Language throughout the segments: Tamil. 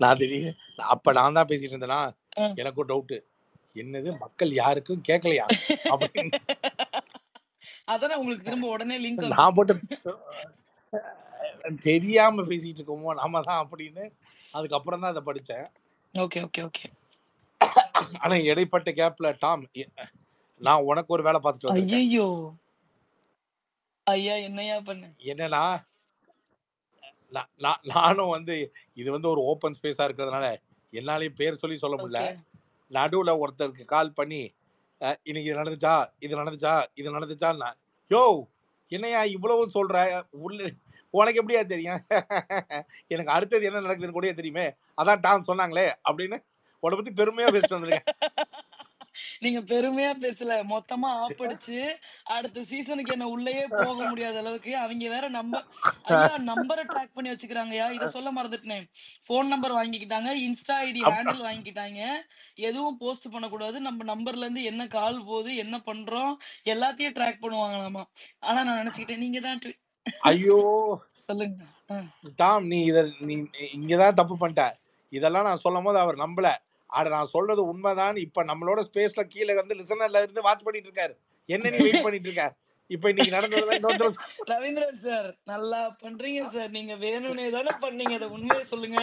நான் திடீர்னு அப்ப நான் தான் பேசிட்டு இருந்தேனா, ஆ. எனக்கும் டவுட்டு. என்னது மக்கள் யாருக்கும் கேட்கலையா? அப்படின்னு அதானே உங்களுக்கு திரும்ப உடனே லிங்க் நான் போட்டு தெரியாம பேசிட்டு இருக்கோமோ நாம தான் அப்படின்னு அதுக்கப்புறம் தான் அதை படிச்சேன். Okay okay okay. ஆனா இடைப்பட்ட கேப்ல டாம் நான் உனக்கு ஒரு வேலை பார்த்துட்டு வந்திருக்கேன். ஐயோ ஐயா என்னையா பண்ண? என்னன்னா நானும் வந்து இது வந்து ஒரு ஓப்பன் ஸ்பேஸா இருக்கிறதுனால என்னாலையும் பேர் சொல்லி சொல்ல முடியல. ஓகே. நடுவுல ஒருத்தருக்கு கால் பண்ணி இன்னைக்கு இது நடந்துச்சா இது நடந்துச்சா இது நடந்துச்சா யோ என்னையா இவ்வளவு சொல்ற உள்ள உனக்கு எப்படியா தெரியும்? எனக்கு அடுத்தது என்ன நடக்குதுன்னு கூட தெரியுமே, அதான் டாம் சொன்னாங்களே அப்படின்னு உன்னை பத்தி பெருமையா பேசிட்டு வந்திருக்கேன். நீங்க பெருமையா பேசல. மொத்தமா ஆப்படிச்சு, அடுத்த சீசனுக்கு என்ன உள்ளயே போக முடியாத அளவுக்கு அவிங்க வேற ஐயா நம்பர ட்ராக் பண்ணி வச்சுக்கிறாங்கய்யா. இத சொல்ல மறந்துட்டேனே. ஃபோன் நம்பர் வாங்கிக்கிட்டாங்க. இன்ஸ்டா ஐடி ஹேண்டில் வாங்கிக்கிட்டாங்க. எதுவும் போஸ்ட் பண்ணக்கூடாது. நம்ம நம்பர்ல இருந்து என்ன கால் போகுது, என்ன பண்றோம், எல்லாத்தையும் ட்ராக் பண்ணுவாங்களாமா. ஆனா நான் நெனச்சுக்கிட்டேன், நீங்க தான் ஐயோ சொல்லுங்க. டாம் நீ இங்கதான் தப்பு பண்ணிட்ட. இதெல்லாம் நான் சொல்லும் போது அவர் நம்பல. ஆட நான் சொல்றது உண்மைதான். இப்ப நம்மளோட ஸ்பேஸ்ல கீழே வந்து லிசனர்ல இருந்து வாட்ச் பண்ணிட்டு இருக்காரு. என்ன நீ வெயிட் பண்ணிட்டு இருக்க? இப்ப இன்னைக்கு நடந்ததெல்லாம் இன்னொருத்தர் ரவீந்திரன் சார் நல்லா பண்றீங்க சார். நீங்க வேணும்னே தானே பண்ணீங்க. அத உண்மையை சொல்லுங்க.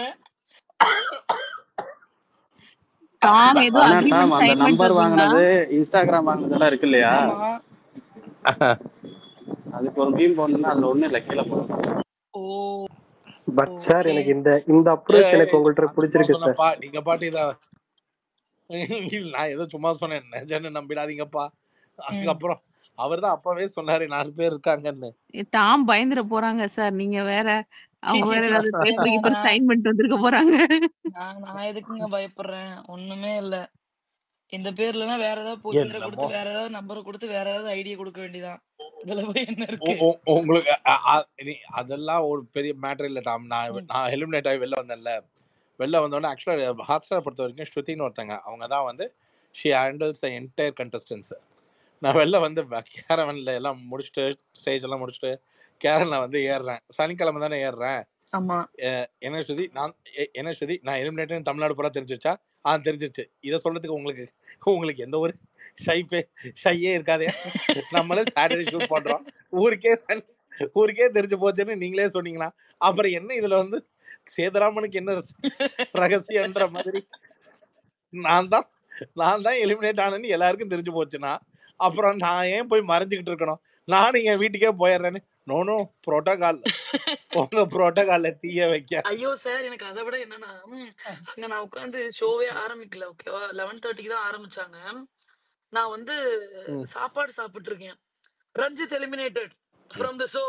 டாம் ஏதோ ஆனா அக்ரிமெண்ட் டாம் அந்த சைன் பண்ணிட்டு நம்பர் வந்தீங்களா? வாங்குனது இன்ஸ்டாகிராம் வாங்குனதெல்லாம் இருக்கு இல்லையா, ஆமா. அதுக்கு ஒரு மீம் போடணும்னா அதுல ஒண்ணு இல்ல கீழே போடும். ஓ பட் சார் ஓகே. எனக்கு இந்த அப்ரோச் எனக்கு உங்கள்ட்ட நான் சும்மா பிடிச்சிருக்கு சார். சொன்னப்பா நீங்க பாட்டு இத நான் ஏதோ சும்மா சொன்னேன். நிஜம்னு நம்பிடாதீங்கப்பா. அதுக்கப்புறம் அவர்தான் அப்பவே சொன்னாரு 4 பேர் இருக்காங்கன்னு. டாம் பயந்துட போறாங்க சார். நீங்க வேற சீ, அவங்க சீ, வேற சீ, ஏதாவது சீ. பேப்பர் ஏங்க கீப்பர் சைன் பண்ணிட்டு வந்திருக்க போறாங்க. நான் எதுக்குங்க பயப்படுறேன்? ஒண்ணுமே இல்ல. இந்த பேர்லனா வேற ஏதாவது பொய்யரை என்னமோ கொடுத்து, வேற ஏதாவது நம்பர கொடுத்து, வேற ஏதாவது ஐடியா கொடுக்க வேண்டியதான். இதுல போய் என்ன உ- இருக்கு? உ- உங்களுக்கு அதெல்லாம் ஒரு பெரிய மேட்டர் இல்ல டாம். ம். நான் எலிமினேட் ஆகி வெளில வந்தேன்ல. வெளில வந்தோடனே ஆக்சுவலா ஹாட்ஸ்டார் பொறுத்த வரைக்கும் ஸ்ருதின்னு ஒருத்தங்க அவங்க தான் வந்து she handles the entire contestants. நான் வெளில வந்து கேரவன்ல எல்லாம் முடிச்சுட்டு ஸ்டேஜ் எல்லாம் முடிச்சுட்டு கேரன்ல வந்து ஏறுறேன். சனிக்கிழமை தானே ஏறுறேன். ஆமா. என்ன ஸ்ருதி நான் எலிமினேட் தமிழ்நாடு பூரா தெரிஞ்சிருச்சா? தெரிஞ்சிருச்சு. இதை சொல்றதுக்கு உங்களுக்கு எந்த ஒரு ஷையே இருக்காதே. நம்மளே சாட்டர்டே ஷூட் பண்றோம். ஊருக்கே தெரிஞ்சு போச்சுன்னு நீங்களே சொன்னீங்களா? அப்புறம் என்ன இதுல வந்து சேதுராமனுக்கு என்ன ரகசியன்ற மாதிரி நான் தான் எலிமினேட் ஆனேன்னு எல்லாருக்கும் தெரிஞ்சு போச்சுன்னா அப்புறம் நான் ஏன் போய் மறைஞ்சுக்கிட்டு இருக்கணும்? நானும் என் வீட்டுக்கே போயிடுறேன்னு. நோ புரோட்டோகால் உங்க புரோட்டோகால்ல தீய வைக்க. ஐயோ சார் எனக்கு அதை விட என்னன்னா அங்க நான் உட்காந்து ஷோவே ஆரம்பிக்கல. ஓகேவா? 11:30க்கு தான் ஆரம்பிச்சாங்க. நான் வந்து சாப்பாடு சாப்பிட்டு இருக்கேன். Ranjith eliminated from the show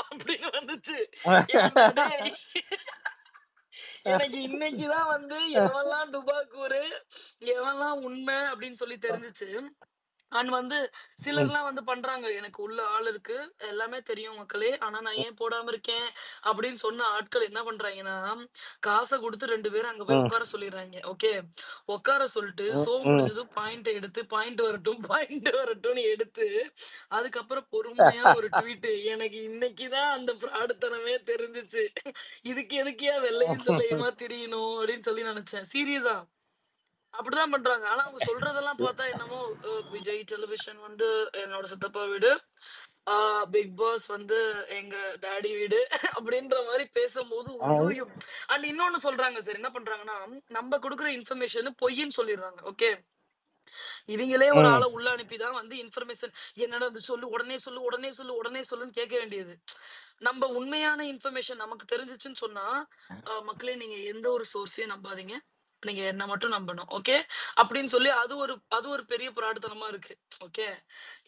அப்படின்னு வந்துச்சு. ஏன்டா டேய்? எனக்கு இன்னைக்குதான் வந்து எவன்லாம் டுபாக்கூரு, எவன்லாம் உண்மை அப்படின்னு சொல்லி தெரிஞ்சுச்சு. அண்ட் வந்து சிலர்லாம் வந்து பண்றாங்க. எனக்கு உள்ள ஆள் இருக்கு. எல்லாமே தெரியும் மக்களே. ஆனா நான் ஏன் போடாம இருக்கேன் அப்படின்னு சொன்ன ஆட்கள் என்ன பண்றாங்கன்னா, காச குடுத்து 2 பேரும் அங்க போய் உட்கார சொல்லிடுறாங்க. ஓகே. உட்கார சொல்லிட்டு ஷோ முடிஞ்சதும் பாயிண்ட் எடுத்து பாயிண்ட் வரட்டும்னு எடுத்து அதுக்கப்புறம் பொறுமையா ஒரு ட்வீட். எனக்கு இன்னைக்குதான் அந்த ஃப்ராடுத்தனமே தெரிஞ்சுச்சு. இதுக்கு எதுக்கியா வெள்ளையும் சொல்லையுமா திரியணும் அப்படின்னு சொல்லி நினைச்சேன். சீரியஸா. அப்படிதான் பண்றாங்க. ஆனா அவங்க சொல்றதெல்லாம் பார்த்தா என்னமோ விஜய் டெலிவிஷன் வந்து என்னோட சித்தப்பா வீடு. பிக் பாஸ் வந்து எங்க டாடி வீடு அப்படின்ற மாதிரி பேசும்போது ஐயோ. அண்ட் இன்னொன்னு சொல்றாங்க சார். என்ன பண்றாங்கன்னா, நம்ம கொடுக்குற இன்ஃபர்மேஷன் பொய்ன்னு சொல்லிடுறாங்க. ஓகே. இவங்களே ஒரு ஆளை உள்ள அனுப்பிதான் வந்து இன்ஃபர்மேஷன் என்னடா அது சொல்லு, உடனே சொல்லு, உடனே சொல்லு, உடனே சொல்லுன்னு கேட்க வேண்டியது. நம்ம உண்மையான இன்ஃபர்மேஷன் நமக்கு தெரிஞ்சிச்சுன்னு சொன்னா, மக்களே நீங்க எந்த ஒரு சோர்ஸையும் நம்பாதீங்க. நீங்க என்ன மட்டும் நம்பணும். ஓகே. அப்படின்னு சொல்லி அது ஒரு பெரிய புராடுத்தனமா இருக்கு. ஓகே.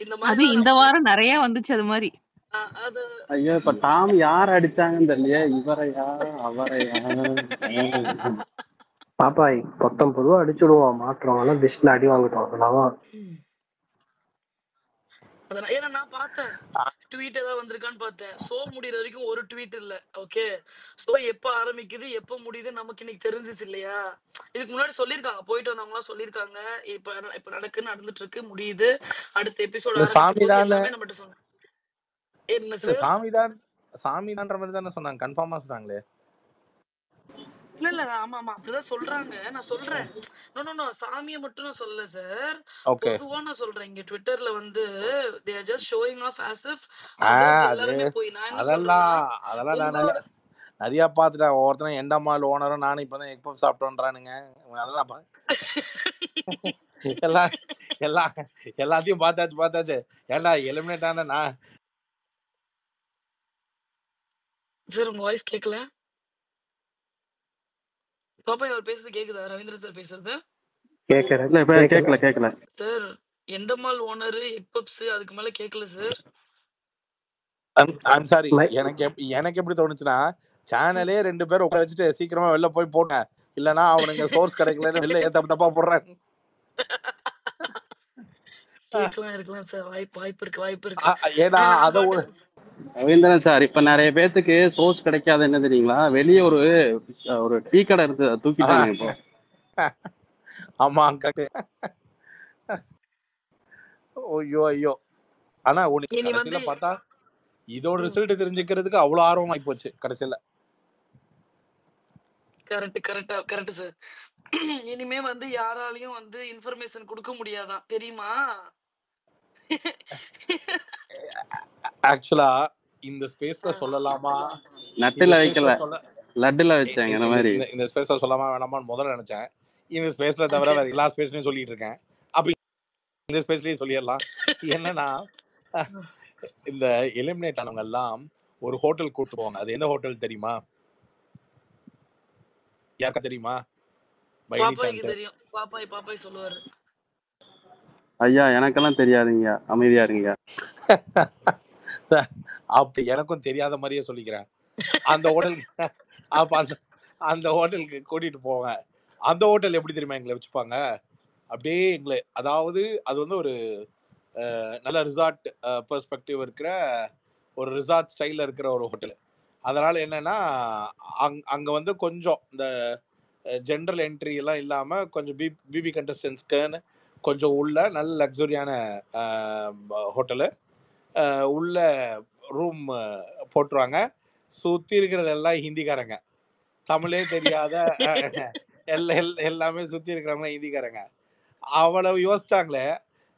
இந்த அது மாதிரி இந்த வாரம் நிறைய வந்துச்சு அது மாதிரி. அது ஐயோ இப்ப டாம் யார் அடிச்சாங்கன்னு தெரியலையே, இவரையா அவரையா? பாப்பா பொத்தம் பொதுவா அடிச்சுடுவோம், மாற்றம் ஆனா பெஸ்ட்ல அடி வாங்கிட்டோம் அதனால. ஏன்னா நான் பார்த்தேன் ட்வீட் ஏதாவது வந்திருக்கான்னு பார்த்தேன். ஷோ முடியற வரைக்கும் ஒரு ட்வீட் இல்ல. ஓகே. ஷோ எப்ப ஆரம்பிக்குது எப்ப முடியுது நமக்கு இன்னைக்கு தெரிஞ்சிச்சு இல்லையா? இதுக்கு முன்னாடி சொல்லிருக்காங்க. போயிட்டு வந்தவங்க எல்லாம் சொல்லிருக்காங்க. இப்ப நடந்துட்டு இருக்கு, முடியுது, அடுத்த எபிசோட் ஆரம்பிக்க போது எல்லாமே நம்மகிட்ட சொன்னாங்க. என்ன சார்? சாமிதான்ற மாதிரி தானே சொன்னாங்க. கன்ஃபார்மா சொன்னாங்களே. இல்ல. ஆமா. அப்படிதான் சொல்றாங்க. நான் சொல்றேன். நோ. சாமிய மட்டும் நான் சொல்லல சார். ஓகே. பொதுவா நான் சொல்றேன். இங்க Twitterல வந்து they are just showing off as if ah others அது எல்லாருமே போய் நான் என்ன அதெல்லாம் சொல்றேன்னா, அதெல்லாம் நான் உங்களோட நிறைய பார்த்துட்டேன். ஒவ்வொருத்தரும் எண்டமால் ஓனரும் நானும் இப்பதான் எக் பப் சாப்பிட்டோன்றானுங்க. அதெல்லாம் எல்லாம் எல்லாம் எல்லாத்தையும் பார்த்தாச்சு. ஏன்டா எலிமினேட் ஆன நான் சார் உங்க வாய்ஸ் கேட்கல. பாப்பா அவர் பேசுறது கேக்குதா? ரவீந்திரன் சார் பேசுறது? கேக்குறேன் இல்ல இப்ப கேக்குது. கேட்கல. Sir Endemol owner egg puffs அதுக்கு மேல கேட்கல சார். I'm sorry. மை- எனக்கு எப்படி தோணுச்சுன்னா, சேனலே 2 பேர் உட்கார வச்சுட்டு சீக்கிரமா வெளில போய் போங்க, இல்லனா அவனுங்க சோர்ஸ் கிடைக்கலன்னு வெளில தப்பா போடுறாங்க. இருக்கலாம் சார். வாய்ப்பு இருக்கு. ஏன்னா நான் அத பாட்டுக்கு ரவீந்திரன் சார், இப்ப நிறைய பேத்துக்கு சோர்ஸ் கிடைக்காது என்ன தெரியுங்களா? வெளியே ஒரு டீ கடை இருக்கு, அதை தூக்கிட்டாங்க இப்போ. ஆமா கரெக்ட். ஐயோ. ஆனா இனி வந்து கடைசியில பார்த்தா இதோட ரிசல்ட் தெரிஞ்சுக்கிறதுக்கு அவ்வளவு ஆர்வம் ஆகி போச்சு கடைசியில. Correct sir. இனிமே வந்து யாராலையும் வந்து இன்ஃபர்மேஷன் கொடுக்க முடியாதான் தெரியுமா? ஆக்சுவலா இந்த ஸ்பேஸ்ல சொல்லலாமா, நட்டுல வைக்கல, லட்டுல வச்சாங்க இந்த மாதிரி. இந்த ஸ்பேஸ்ல சொல்லாமா வேணாமான்னு முதல்ல நினைச்சேன். இந்த ஸ்பேஸ்ல தவிர வேற எல்லா ஸ்பேஸ்லயும் சொல்லிட்டு இருக்கேன். அப்ப இந்த ஸ்பேஸ்லயும் சொல்லிடலாம். என்னன்னா, இந்த எலிமினேட் ஆனவங்க எல்லாம் ஒரு ஹோட்டல் கூட்டு போவாங்க. அது என்ன ஹோட்டல் தெரியுமா? யாருக்கா தெரியுமா? பாப்பாய்க்கு தெரியும். பாப்பாய் சொல்லுவாரு. ஐயா எனக்கெல்லாம் தெரியாதுங்க, அமைதியா இருங்க. அப்ப எனக்கும் தெரியாத மாதிரியே சொல்லிக்கிறேன். அந்த ஹோட்டலுக்கு அப்ப அந்த ஹோட்டலுக்கு கூட்டிட்டு போவேன். அந்த ஹோட்டல் எப்படி தெரியுமா எங்களை வச்சுப்பாங்க? அப்படியே எங்களை, அதாவது அது வந்து ஒரு நல்ல ரிசார்ட் பெர்ஸ்பெக்டிவ் இருக்கிற ஒரு ரிசார்ட் ஸ்டைல்ல இருக்கிற ஒரு ஹோட்டல். அதனால என்னன்னா, அங்க வந்து கொஞ்சம் இந்த ஜென்ரல் என்ட்ரி எல்லாம் இல்லாம கொஞ்சம் பிபி கண்டஸ்டன்ஸ்க்குன்னு கொஞ்சம் உள்ள நல்ல லக்ஸுரியான ஹோட்டலு. உள்ள ரூம் போட்டுருவாங்க. சுத்தி இருக்கிறது எல்லாம் ஹிந்திக்காரங்க, தமிழே தெரியாத எல்லாமே சுத்தி இருக்கிறவங்க ஹிந்திக்காரங்க. அவ்வளவு யோசிச்சாங்களே,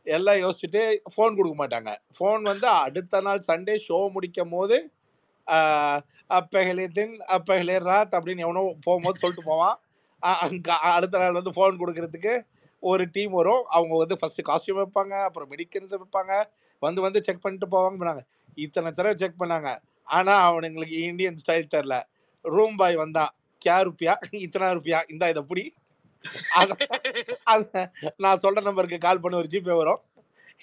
எல்லாம் யோசிச்சுட்டு ஃபோன் கொடுக்க மாட்டாங்க. ஃபோன் வந்து அடுத்த நாள் சண்டே ஷோ முடிக்கும் போது பெஹலே தின் பெஹலே ராத் அப்படின்னு எவனோ போகும்போது சொல்லிட்டு போவான். அடுத்த நாள் வந்து ஃபோன் கொடுக்கறதுக்கு ஒரு டீம் வரும். அவங்க வந்து ஃபர்ஸ்ட் காஸ்டியூம் வைப்பாங்க, அப்புறம் மெடிக்கல்ஸ் வைப்பாங்க, வந்து செக் பண்ணிட்டு போவாங்க. இத்தனை தடவை செக் பண்ணாங்க. ஆனா அவனுங்களுக்கு இந்தியன் ஸ்டைல் தெரியல. ரூம் பாய் வந்தா கியா ருப்பியா, இத்தனை ருப்பியா, இந்தா இதை புடி, நான் சொல்ற நம்பருக்கு கால் பண்ணி ஒரு ஜிபே வரும்,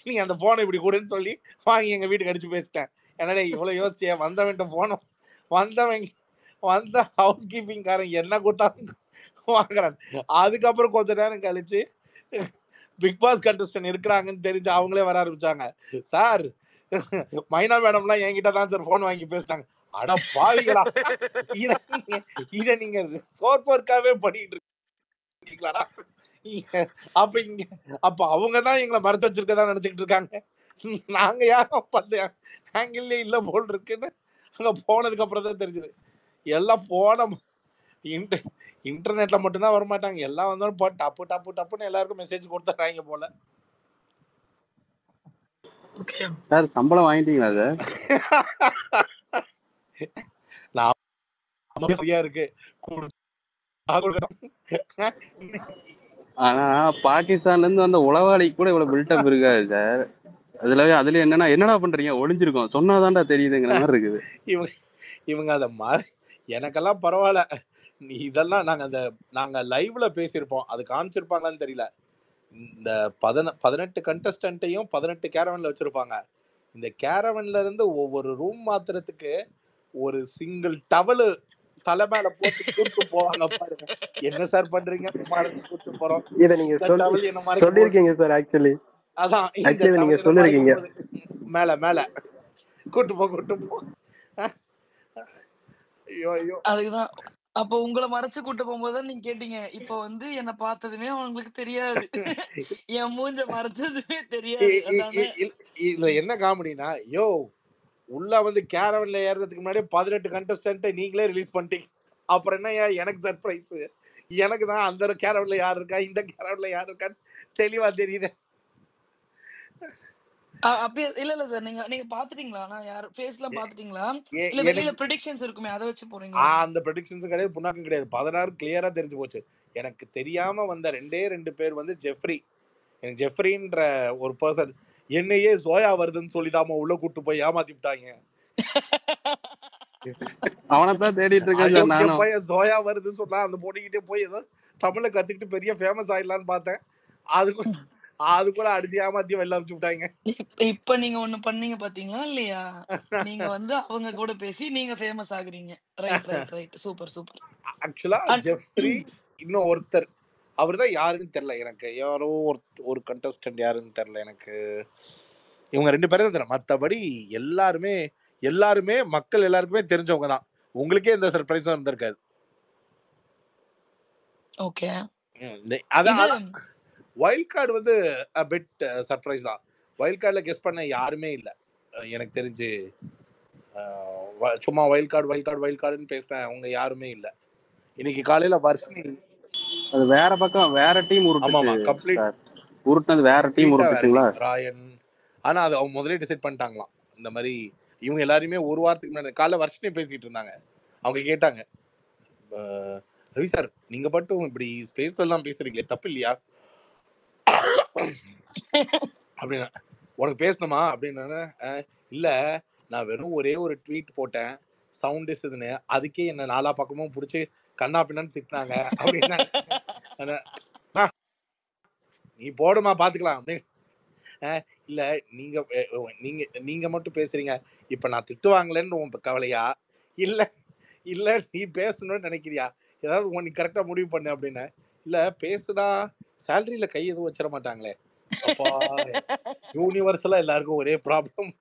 நீ அந்த போனை இப்படி கொடுன்னு சொல்லி வாங்கி எங்க வீட்டுக்கு அடிச்சு பேசிட்டேன். என்னடா இவ்வளவு யோசிச்சிய, வந்தவன்ட்ட போனோம், வந்த ஹவுஸ் கீப்பிங் காரன் என்ன கொடுத்தாலும் வாங்குறான். அதுக்கப்புறம் கொஞ்ச நேரம் கழிச்சு பிக் பாஸ் கண்டஸ்டன்ட் இருக்கிறாங்கன்னு தெரிஞ்சு அவங்களே வர ஆரம்பிச்சாங்க. சார் மைனா மேடம்லாம் என்கிட்ட தான் சார் போன் வாங்கி பேசிட்டாங்க. அட பாவிகளா, இத நீங்க சோர்ஃபோர்க்காவே பண்ணிட்டு இருக்கீங்களா? அப்ப அவங்கதான் எங்களை மறைச்சு வச்சிருக்கதான் நினைச்சுக்கிட்டு இருக்காங்க. நாங்க யாரும் பார்த்து ஆங்கிள் இல்ல போல் இருக்குன்னு அங்க போனதுக்கு அப்புறம் தான் தெரிஞ்சது. எல்லாம் போன இன்டர்நெட்ல மட்டும்தான் வரமாட்டாங்க, எல்லாம் வந்தாலும் டப்புன்னு எல்லாருக்கும் மெசேஜ் கொடுத்துறாங்க போல. சார் சம்பளம் வாங்கிட்டீங்களா சார்? நான் சரியா இருக்கு. ஆனா பாகிஸ்தான்ல இருந்து வந்த உளவாளிக்கு கூட இவ்வளவு பில்டப் இருக்காது சார். அதுல என்னடா பண்றீங்க, ஒளிஞ்சிருக்கோம் சொன்னாதான்டா தெரியுதுங்கிற மாதிரி இருக்குது. இவங்க அத மாறி எனக்கெல்லாம் பரவாயில்ல. இதெல்லாம் நாங்க லைவ்ல பேசியிருப்போம், அது காமிச்சிருப்பாங்களான்னு தெரியல. இந்த 18 கண்டஸ்டன்ட்டையும் 18 கேரவன்ல வச்சிருப்பாங்க. இந்த கேரவன்ல இருந்து ஒவ்வொரு ரூம் மாத்துறதுக்கு ஒரு சிங்கிள் டவலு தலை மேல போட்டு கூட்டு போவாங்க பாருங்க. என்ன சார் பண்றீங்க, மறைச்சு கூட்டு போறோம், இத நீங்க சொல்லிருக்கீங்க சார். ஆக்சுவலி அதான் நீங்க சொல்லிருக்கீங்க. மேல கூட்டு போ. ஐயோ. அதுக்குதான் அப்ப உங்களை மறைச்சு கூட்டு போகும்போது நீங்க கேட்டீங்க, இப்ப வந்து என்ன பார்த்ததுமே அவங்களுக்கு தெரியாது, என் மூஞ்ச மறைச்சதுமே தெரியாது. இதுல என்ன காமெடினா, உள்ள வந்து கேரவன்ல ஏறதுக்கு முன்னாடி 18 கண்டஸ்டன்ட் நீங்களே ரிலீஸ் பண்ணிட்டீங்க. அப்புறம் என்னய்யா எனக்கு சர்ப்ரைஸ்? எனக்கு தான் அந்த கேரவன்ல யார் இருக்கா, இந்த கேரவன்ல யார் இருக்கான்னு தெளிவா தெரியுது. அப்படியே இல்ல சார். நீங்க பாத்துட்டீங்களா? ஆனா யார் ஃபேஸ்லாம் பாத்துட்டீங்களா? இல்ல வெளியில எனக்கு பிரெடிக்ஷன்ஸ் இருக்குமே அத வச்சு போறீங்களா? அந்த ப்ரெடிக்ஷன்ஸும் கிடையாது, புண்ணாக்கும் கிடையாது. 16 கிளியரா தெரிஞ்சு போச்சு. எனக்கு தெரியாம வந்த 2 பேர் வந்து ஜெஃப்ரி. எனக்கு ஜெஃப்ரின்ற ஒரு பர்சன் என்னையே சோயா வருதுன்னு சொல்லிதாம்மா உள்ள கூட்டு போய் ஏமாத்தி விட்டாங்க. அவனைத்தான் தேடிட்டு இருக்கேன் சார் அயோக்கிய நானும். பையன் சோயா வருதுன்னு சொன்னா அந்த பொண்ணுகிட்டே போய் ஏதோ தமிழை கத்துக்கிட்டு பெரிய ஃபேமஸ் ஆயிடலான்னு பார்த்தேன். அது கூட அடிச்சு ஏமாத்தி வெளில அனுப்பிச்சு விட்டாங்க. இப்ப நீங்க ஒண்ணு பண்ணீங்க பாத்தீங்களா இல்லையா? நீங்க வந்து அவங்க கூட பேசி நீங்க ஃபேமஸ் ஆகுறீங்க. ரைட். சூப்பர். ஆக்சுவலா ஜெஃப்ரி இன்னும் ஒருத்தர் அவர்தான் யாருன்னு தெரியல எனக்கு. யாரோ ஒரு கண்டஸ்டன்ட் யாருன்னு தெரியல எனக்கு. இவங்க 2 பேரும் தான் தெரியும். மத்தபடி எல்லாருமே மக்கள் எல்லாருக்குமே தெரிஞ்சவங்க தான். உங்களுக்கே எந்த சர்ப்ரைஸும் இருந்திருக்காது. ஓகே. அதான் வைல்ட் கார்டு வந்து a bit சர்ப்ரைஸ் தான். வைல்ட் கார்டுல கெஸ் பண்ண யாருமே இல்ல எனக்கு தெரிஞ்சு. சும்மா வைல்ட் கார்டுன்னு பேசுறேன் அவங்க யாருமே இல்ல. இன்னைக்கு காலையில வர்ஷினி அது வேற பக்கம் வேற டீம் ஆமாமா உருட்டுச்சு கம்ப்ளீட் சார். உருட்டுனது வேற டீம் உருட்டுச்சுங்களா? ராயன். ஆனா அது அவங்க முதலே டிசைட் பண்ணிட்டாங்களாம். இந்த மாதிரி இவங்க எல்லாருமே ஒரு வாரத்துக்கு முன்னாடி காலைல வர்ஷினி பேசிட்டு இருந்தாங்க. அவங்க கேட்டாங்க, ரவி சார் நீங்க மட்டும் இப்படி ஸ்பேஸ்ல எல்லாம் பேசுறீங்களே தப்பு இல்லையா அப்படின்னா, உனக்கு பேசணுமா அப்படின்னு. இல்ல நான் வெறும் ஒரே ஒரு ட்வீட் போட்டேன் சவுண்ட் இதுன்னு, அதுக்கே என்ன 4 பக்கமும் பிடிச்சி கண்ணா பின்னான்னு திட்டினாங்க அப்படின்னா, நீ போடுமா பாத்துக்கலாம் அப்படின்னு. இல்ல நீங்க மட்டும் பேசுறீங்க, இப்ப நான் திட்டுவாங்களேன்னு உன் கவலையா, இல்ல நீ பேசணும்னு நினைக்கிறியா, ஏதாவது நீ கரெக்டா முடிவு பண்ணு அப்படின்னு. இல்ல பேசுனா சேலரியில கை எதுவும் வச்சிட மாட்டாங்களே. அப்பா யூனிவர்சலா எல்லாருக்கும்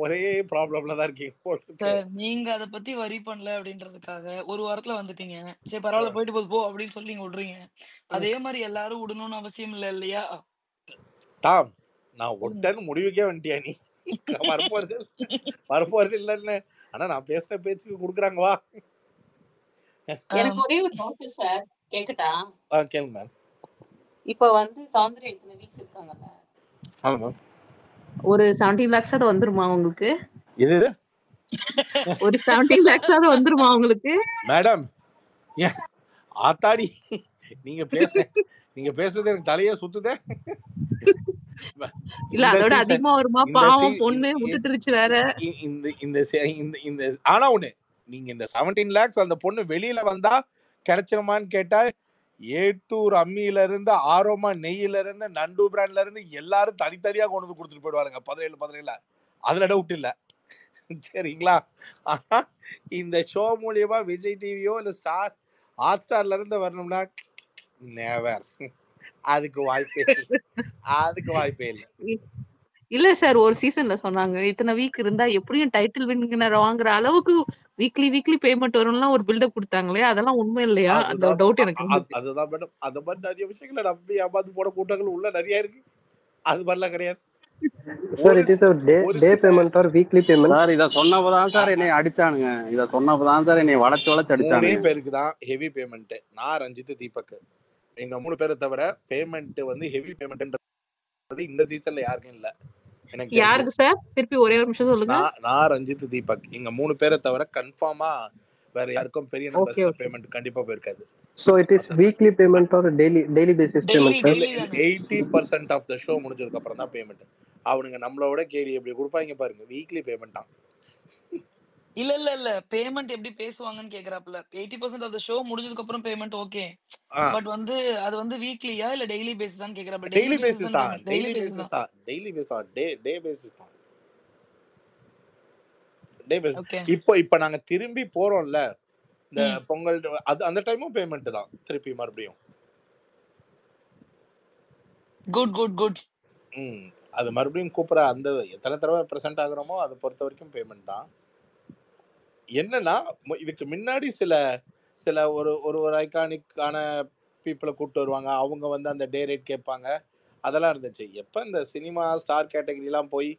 ஒரே ப்ராப்ளம்ல தான் இருக்கீங்க. சார் நீங்க அத பத்தி வரி பண்ணல அப்படின்றதுக்காக ஒரு வாரத்துல வந்துட்டீங்க. சரி பரவாயில்ல போயிட்டு போகுது போ அப்படின்னு சொல்லி நீங்க விடுறீங்க. அதே மாதிரி எல்லாரும் விடணும்னு அவசியம் இல்ல இல்லையா? டாம் நான் ஒட்டன்னு முடிவுக்கே வந்துட்டியா நீ? வரப்போறது இல்லன்னு. ஆனா நான் பேசுற பேச்சுக்கு குடுக்குறாங்க வா. எனக்கு ஒரே ஒரு டவுட் சார், கேக்கட்டா? கேளுங்க மேம். இப்ப வந்து சௌந்தர்யா இத்தனை வீக்ஸ் இருக்காங்கல்ல, ஆமா ஒரு 17 lakhs அது வந்துருமா உங்களுக்கு? இது ஒரு 17 lakhs அது வந்துருமா உங்களுக்கு? மேடம் ஆத்தாடி நீங்க பேசுறது எனக்கு தலையே சுத்துதே. இல்ல அதோட அதிகமா வருமா? பாவம் பொண்ணு விட்டுட்டுருச்சு வேற. இந்த ஆனா ஒண்ணு, நீங்க இந்த 17 lakhs அந்த பொண்ணு வெளியில வந்தா கிடைச்சிருமான்னு கேட்டா, ஏட்டூர் அம்மியில இருந்து ஆரோமா நெய்யில இருந்து நண்டு பிராண்ட்ல இருந்து எல்லாரும் தனித்தனியா கொண்டு வந்து கொடுத்துட்டு போயிடுவாங்க 17 அதுல டவுட் இல்ல. சரிங்களா? ஆனா இந்த ஷோ மூலியமா விஜய் டிவியோ இல்ல ஸ்டார் ஹாட் ஸ்டார்ல இருந்து வரணும்னா நெவர். அதுக்கு வாய்ப்பே இல்ல. இல்ல சார், ஒரு சீசன்ல சொன்னாங்க இத்தனை வீக் இருந்தா எப்படியும் டைட்டில் வின்னர் வாங்குற அளவுக்கு வீக்லி பேமெண்ட் வரும்லாம் ஒரு பில்டப் கொடுத்தாங்களே, அதெல்லாம் உண்மை இல்லையா? அந்த டவுட் எனக்கு இருந்துச்சு. அதுதான் மேடம். அந்த மாதிரி நிறைய விஷயங்களை நம்பி ஏமாந்து போன கூட்டங்கள் உள்ள நிறைய இருக்கு. அது மாதிரிலாம் கிடையாது. Sir it is day payment R weekly payment? Sir இத சொன்னப்பதான் சார் என்னை அடிச்சானுங்க. இத சொன்னப்பதான் சார் என்னை வளைச்சு அடிச்சானுங்க. 3 பேருக்கு தான் ஹெவி பேமெண்ட். நான் ரஞ்சித் தீபக் எங்க 3 பேரை தவிர பேமெண்ட் வந்து ஹெவி பேமெண்ட்ன்றது இந்த சீசன்ல யாருக்கும் இல்ல. எனக்கு யாருக்கு சார்? திருப்பி ஒரே ஒரு நிமிஷம் சொல்லுங்க. நான் ரஞ்சித் தீபக் எங்க 3 பேரை தவிர கன்ஃபார்மா வேற யாருக்கும் பெரிய நம்பர்ஸ்ல பேமெண்ட் கண்டிப்பா போயிருக்காது. So it is weekly payment or daily basis payment sir? 80% of the show முடிஞ்சதுக்கு அப்புறம் தான் பேமெண்ட். அவனுங்க நம்மளோட கேடி எப்படி கொடுப்பாங்க பாருங்க. வீக்லி பேமெண்ட் தான். இல்ல பேமெண்ட் எப்படி பேசுவாங்கன்னு கேக்குறாப்ல. 80% ஆஃப் தி ஷோ முடிஞ்சதுக்கு அப்புறம் பேமெண்ட் ஓகே. பட் வந்து அது வந்து வீக்லியா இல்ல டெய்லி பேசிஸான்னு கேக்குறாப்ல. டெய்லி பேசிஸ் தான். Day basis. இப்போ நாங்க திரும்பி போறோம்ல இந்த பொங்கல் அது அந்த டைமும் பேமெண்ட் தான் திருப்பி மறுபடியும். குட். அது மறுபடியும் கூப்பிடுற அந்த எத்தனை தடவை பிரசன்ட் ஆகுறோமோ அதை பொறுத்த வரைக்கும் பேமெண்ட் தான். என்னன்னா இதுக்கு முன்னாடி சில ஒரு ஐகானிக்கான பீப்புளை கூப்பிட்டு வருவாங்க. அவங்க வந்து அந்த டே ரேட் கேட்பாங்க. அதெல்லாம் இருந்துச்சு. எப்போ இந்த சினிமா ஸ்டார் கேட்டகரிலாம் போய்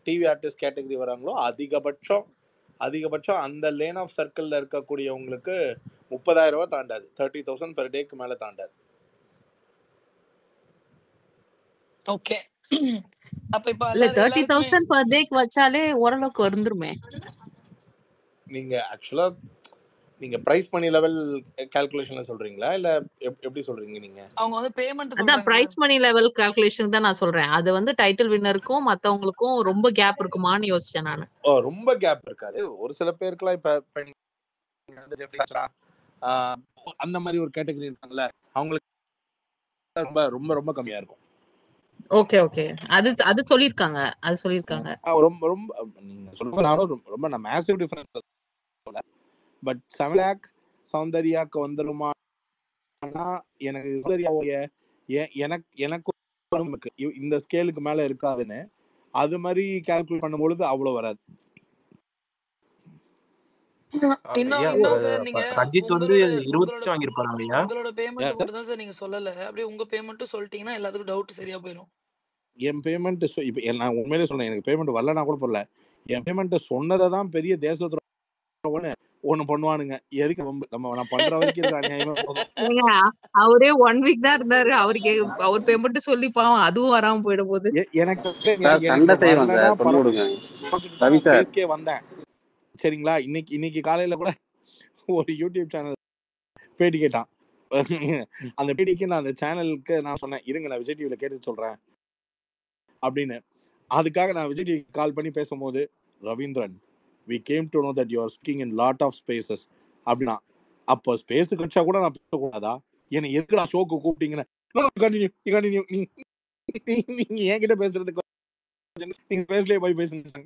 டிவி ஆர்டிஸ்ட் கேட்டகரி வராங்களோ அதிகபட்சம் அதிகபட்சம் அந்த லேன் ஆஃப் சர்க்கிள்ல இருக்கக்கூடியவங்களுக்கு 30,000 ரூபாய் தாண்டாது. 30,000 பெர் டேக்கு மேல தாண்டாது. ஓகே. அப்ப இப்ப இல்ல எல்லாருக்குமே 30,000 per டேக்கு வச்சாலே ஓரளவுக்கு வந்துருமே. நீங்க ஆக்சுவலா நீங்க பிரைஸ் மணி லெவல் கால்குலேஷன்ல சொல்றீங்களா இல்ல எப்படி சொல்றீங்க நீங்க? அவங்க வந்து பேமெண்ட் அதான் சொல்றாங்க பிரைஸ் சார். மணி லெவல் கால்குலேஷன் தான் நான் சொல்றேன். அது வந்து டைட்டில் வின்னருக்கும் மத்தவங்களுக்கும் ரொம்ப கேப் இருக்குமான்னு யோசிச்சேன் நானு. ரொம்ப கேப் இருக்காது. ஒரு சில பேருக்குலாம் இப்ப நீங்க வந்து ஜெஃப்ரி அந்த மாதிரி ஒரு கேட்டகரி இருக்காங்கல்ல, அவங்களுக்கு ரொம்ப ரொம்ப ரொம்ப கம்மியா இருக்கும். Okay okay. அது சொல்லிருக்காங்க. அது சொல்லிருக்காங்க. ரொம்ப ரொம்ப நீங்க சொல்லுங்க, நானும் ரொம்ப நான் மேசிவ் டிஃபரன்ஸ் சொல்ல. பட் 7 lakh சௌந்தர்யாக்கு வந்துருமா? எனக்கு சௌந்தர்யாவுடைய எனக்கு இந்த ஸ்கேலுக்கு மேல இருக்காதுன்னு அது மாதிரி கால்குலேட் பண்ணும்பொழுது அவ்வளவு வராது. இன்னும் சார் நீங்க ரஞ்சித் வந்து 20 வாங்கியிருப்பாரு இல்லையா? உங்களோட பேமெண்ட் மட்டும் தான் சார் நீங்க சொல்லல. அப்படியே உங்க பேமெண்ட்டும் சொல்லிட்டீங்கன்னா எல்லாத்துக்கும் டவுட் சரியா போயிடும். என் பேமெண்ட் இப்ப நான் உண்மையிலே சொன்னேன், எனக்கு பேமெண்ட் வரலனா கூட போடல. என் பேமெண்ட் சொன்னதை தான் பெரிய தேசத்துல ஒண்ணு பண்ணுவானுங்க. எதுக்கு நம்ம நான் பண்ற வரைக்கும் இருக்க அநியாயமே போதும். அவரே 1 வீக் தான் இருந்தாரு. அவருக்கு அவர் பேமெண்ட் சொல்லி பாவம் அதுவும் வராம போயிட போகுது. எனக்கு வரலனா பரவாயில்ல. பேஸ்கே வந்தேன் சரிங்களா. இன்னைக்கு காலையில கூட ஒரு யூடியூப் சேனல் பேட்டி கேட்டான். அந்த பேட்டிக்கு நான் அந்த சேனலுக்கு நான் சொன்னேன், இருங்க நான் விஜய் டிவில கேட்டு சொல்றேன் அப்படின்னு. அதுக்காக நான் விஜய் டிவி கால் பண்ணி பேசும்போது, Ravindran we came to know that you are speaking in lot of spaces அப்படின்னா, அப்போ ஸ்பேஸ் கிடைச்சா கூட நான் பேசக்கூடாதா? என்னை எதுக்கு நான் ஷோக்கு கூப்பிட்டீங்கன்னு நீங்க என்கிட்ட பேசுறதுக்கு நீங்க பேசலையே போய் பேசுங்க.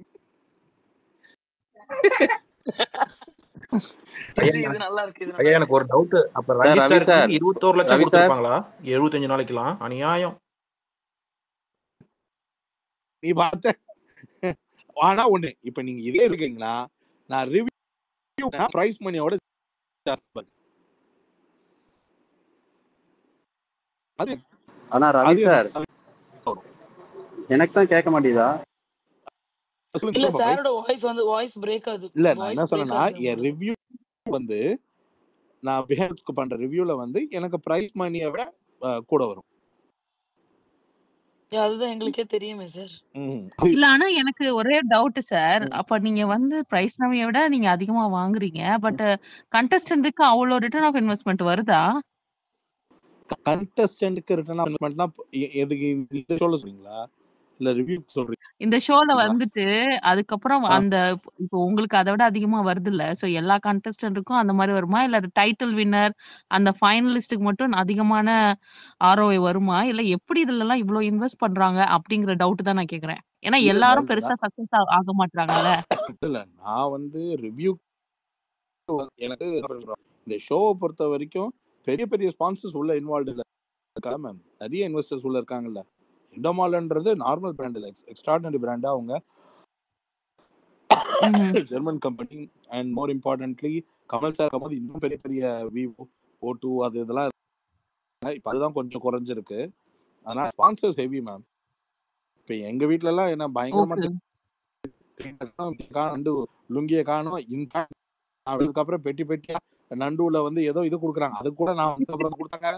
எனக்கு ஒரு டவுட். அப்ப ரஞ்சித் சாருக்கு 21 லட்சம் கொடுத்திருப்பாங்களா 75 நாளைக்குலாம்? அநியாயம். நீ பார்த்த ஆனா ஒண்ணு, இப்ப நீங்க இதே இருக்கீங்களா, நான் ரிவ்யூ பிரைஸ் மணியோட ஆனா ரவி சார் எனக்கு தான் கேட்க மாட்டேதா? இல்ல சாரோட வாய்ஸ் பிரேக் ஆகுது. இல்ல நான் என்ன சொன்னேன்னா, என் ரிவ்யூ வந்து நான் பிஹேவ்க்கு பண்ற ரிவ்யூல வந்து எனக்கு பிரைஸ் மணியை விட கூட வரும். அதுதான் எங்களுக்கே தெரியுமே சார். இல்ல ஆனா எனக்கு ஒரே டவுட் சார். அப்ப நீங்க வந்து பிரைஸ் மணியை விட நீங்க அதிகமா வாங்குறீங்க. பட் கண்டஸ்டன்ட்க்கு அவ்வளவு ரிட்டர்ன் ஆஃப் இன்வெஸ்ட்மெண்ட் வருதா? கண்டஸ்டன்ட்க்கு ரிட்டர்ன் ஆஃப் இன்வெஸ்ட்மென்ட்னா எதுக்கு இந்த ஷோல சொல்றீங்களா இல்ல ரிவ்யூ சொல்றீங்க? இந்த ஷோல வந்துட்டு அதுக்கப்புறம் அந்த இப்போ உங்களுக்கு அதை விட அதிகமா வருது இல்ல, சோ எல்லா கண்டஸ்டன்ட்டுக்கும் அந்த மாதிரி வருமா, இல்ல டைட்டில் வின்னர் அந்த ஃபைனலிஸ்டுக்கு மட்டும் அதிகமான ஆர்ஓஐ வருமா, இல்ல எப்படி இதுல எல்லாம் இவ்வளவு இன்வெஸ்ட் பண்றாங்க அப்படிங்கிற டவுட் தான் நான் கேக்குறேன். ஏன்னா எல்லாரும் பெருசா சக்சஸ் ஆக மாட்டாங்கல்ல. இல்ல நான் வந்து ரிவ்யூ எனக்கு இந்த ஷோவை பொறுத்த வரைக்கும் பெரிய பெரிய ஸ்பான்சர்ஸ் உள்ள இன்வால்வ் இல்ல மேம். நிறைய இன்வெஸ்டர்ஸ் உள்ள இருக்காங்கல்ல. இண்டோமாலன்றது நார்மல் பிராண்ட் இல்ல, எக்ஸ்ட்ராடினரி பிராண்ட். அவங்க German company. And more importantly Kamal sir போது இன்னும் பெரிய பெரிய விவோ O2 அது இதெல்லாம் இப்ப அதுதான் கொஞ்சம் குறைஞ்சிருக்கு. அதனால ஸ்பான்சர்ஸ் ஹெவி மேம். இப்ப எங்க வீட்ல எல்லாம் என்ன பயங்கரமா நண்டு லுங்கிய காணும். இன்ஃபேக்ட் அதுக்கப்புறம் பெட்டி பெட்டியா நண்டுல வந்து ஏதோ இது கொடுக்குறாங்க. அது கூட நான் வந்து அப்புறம் கொடுத்தாங்க,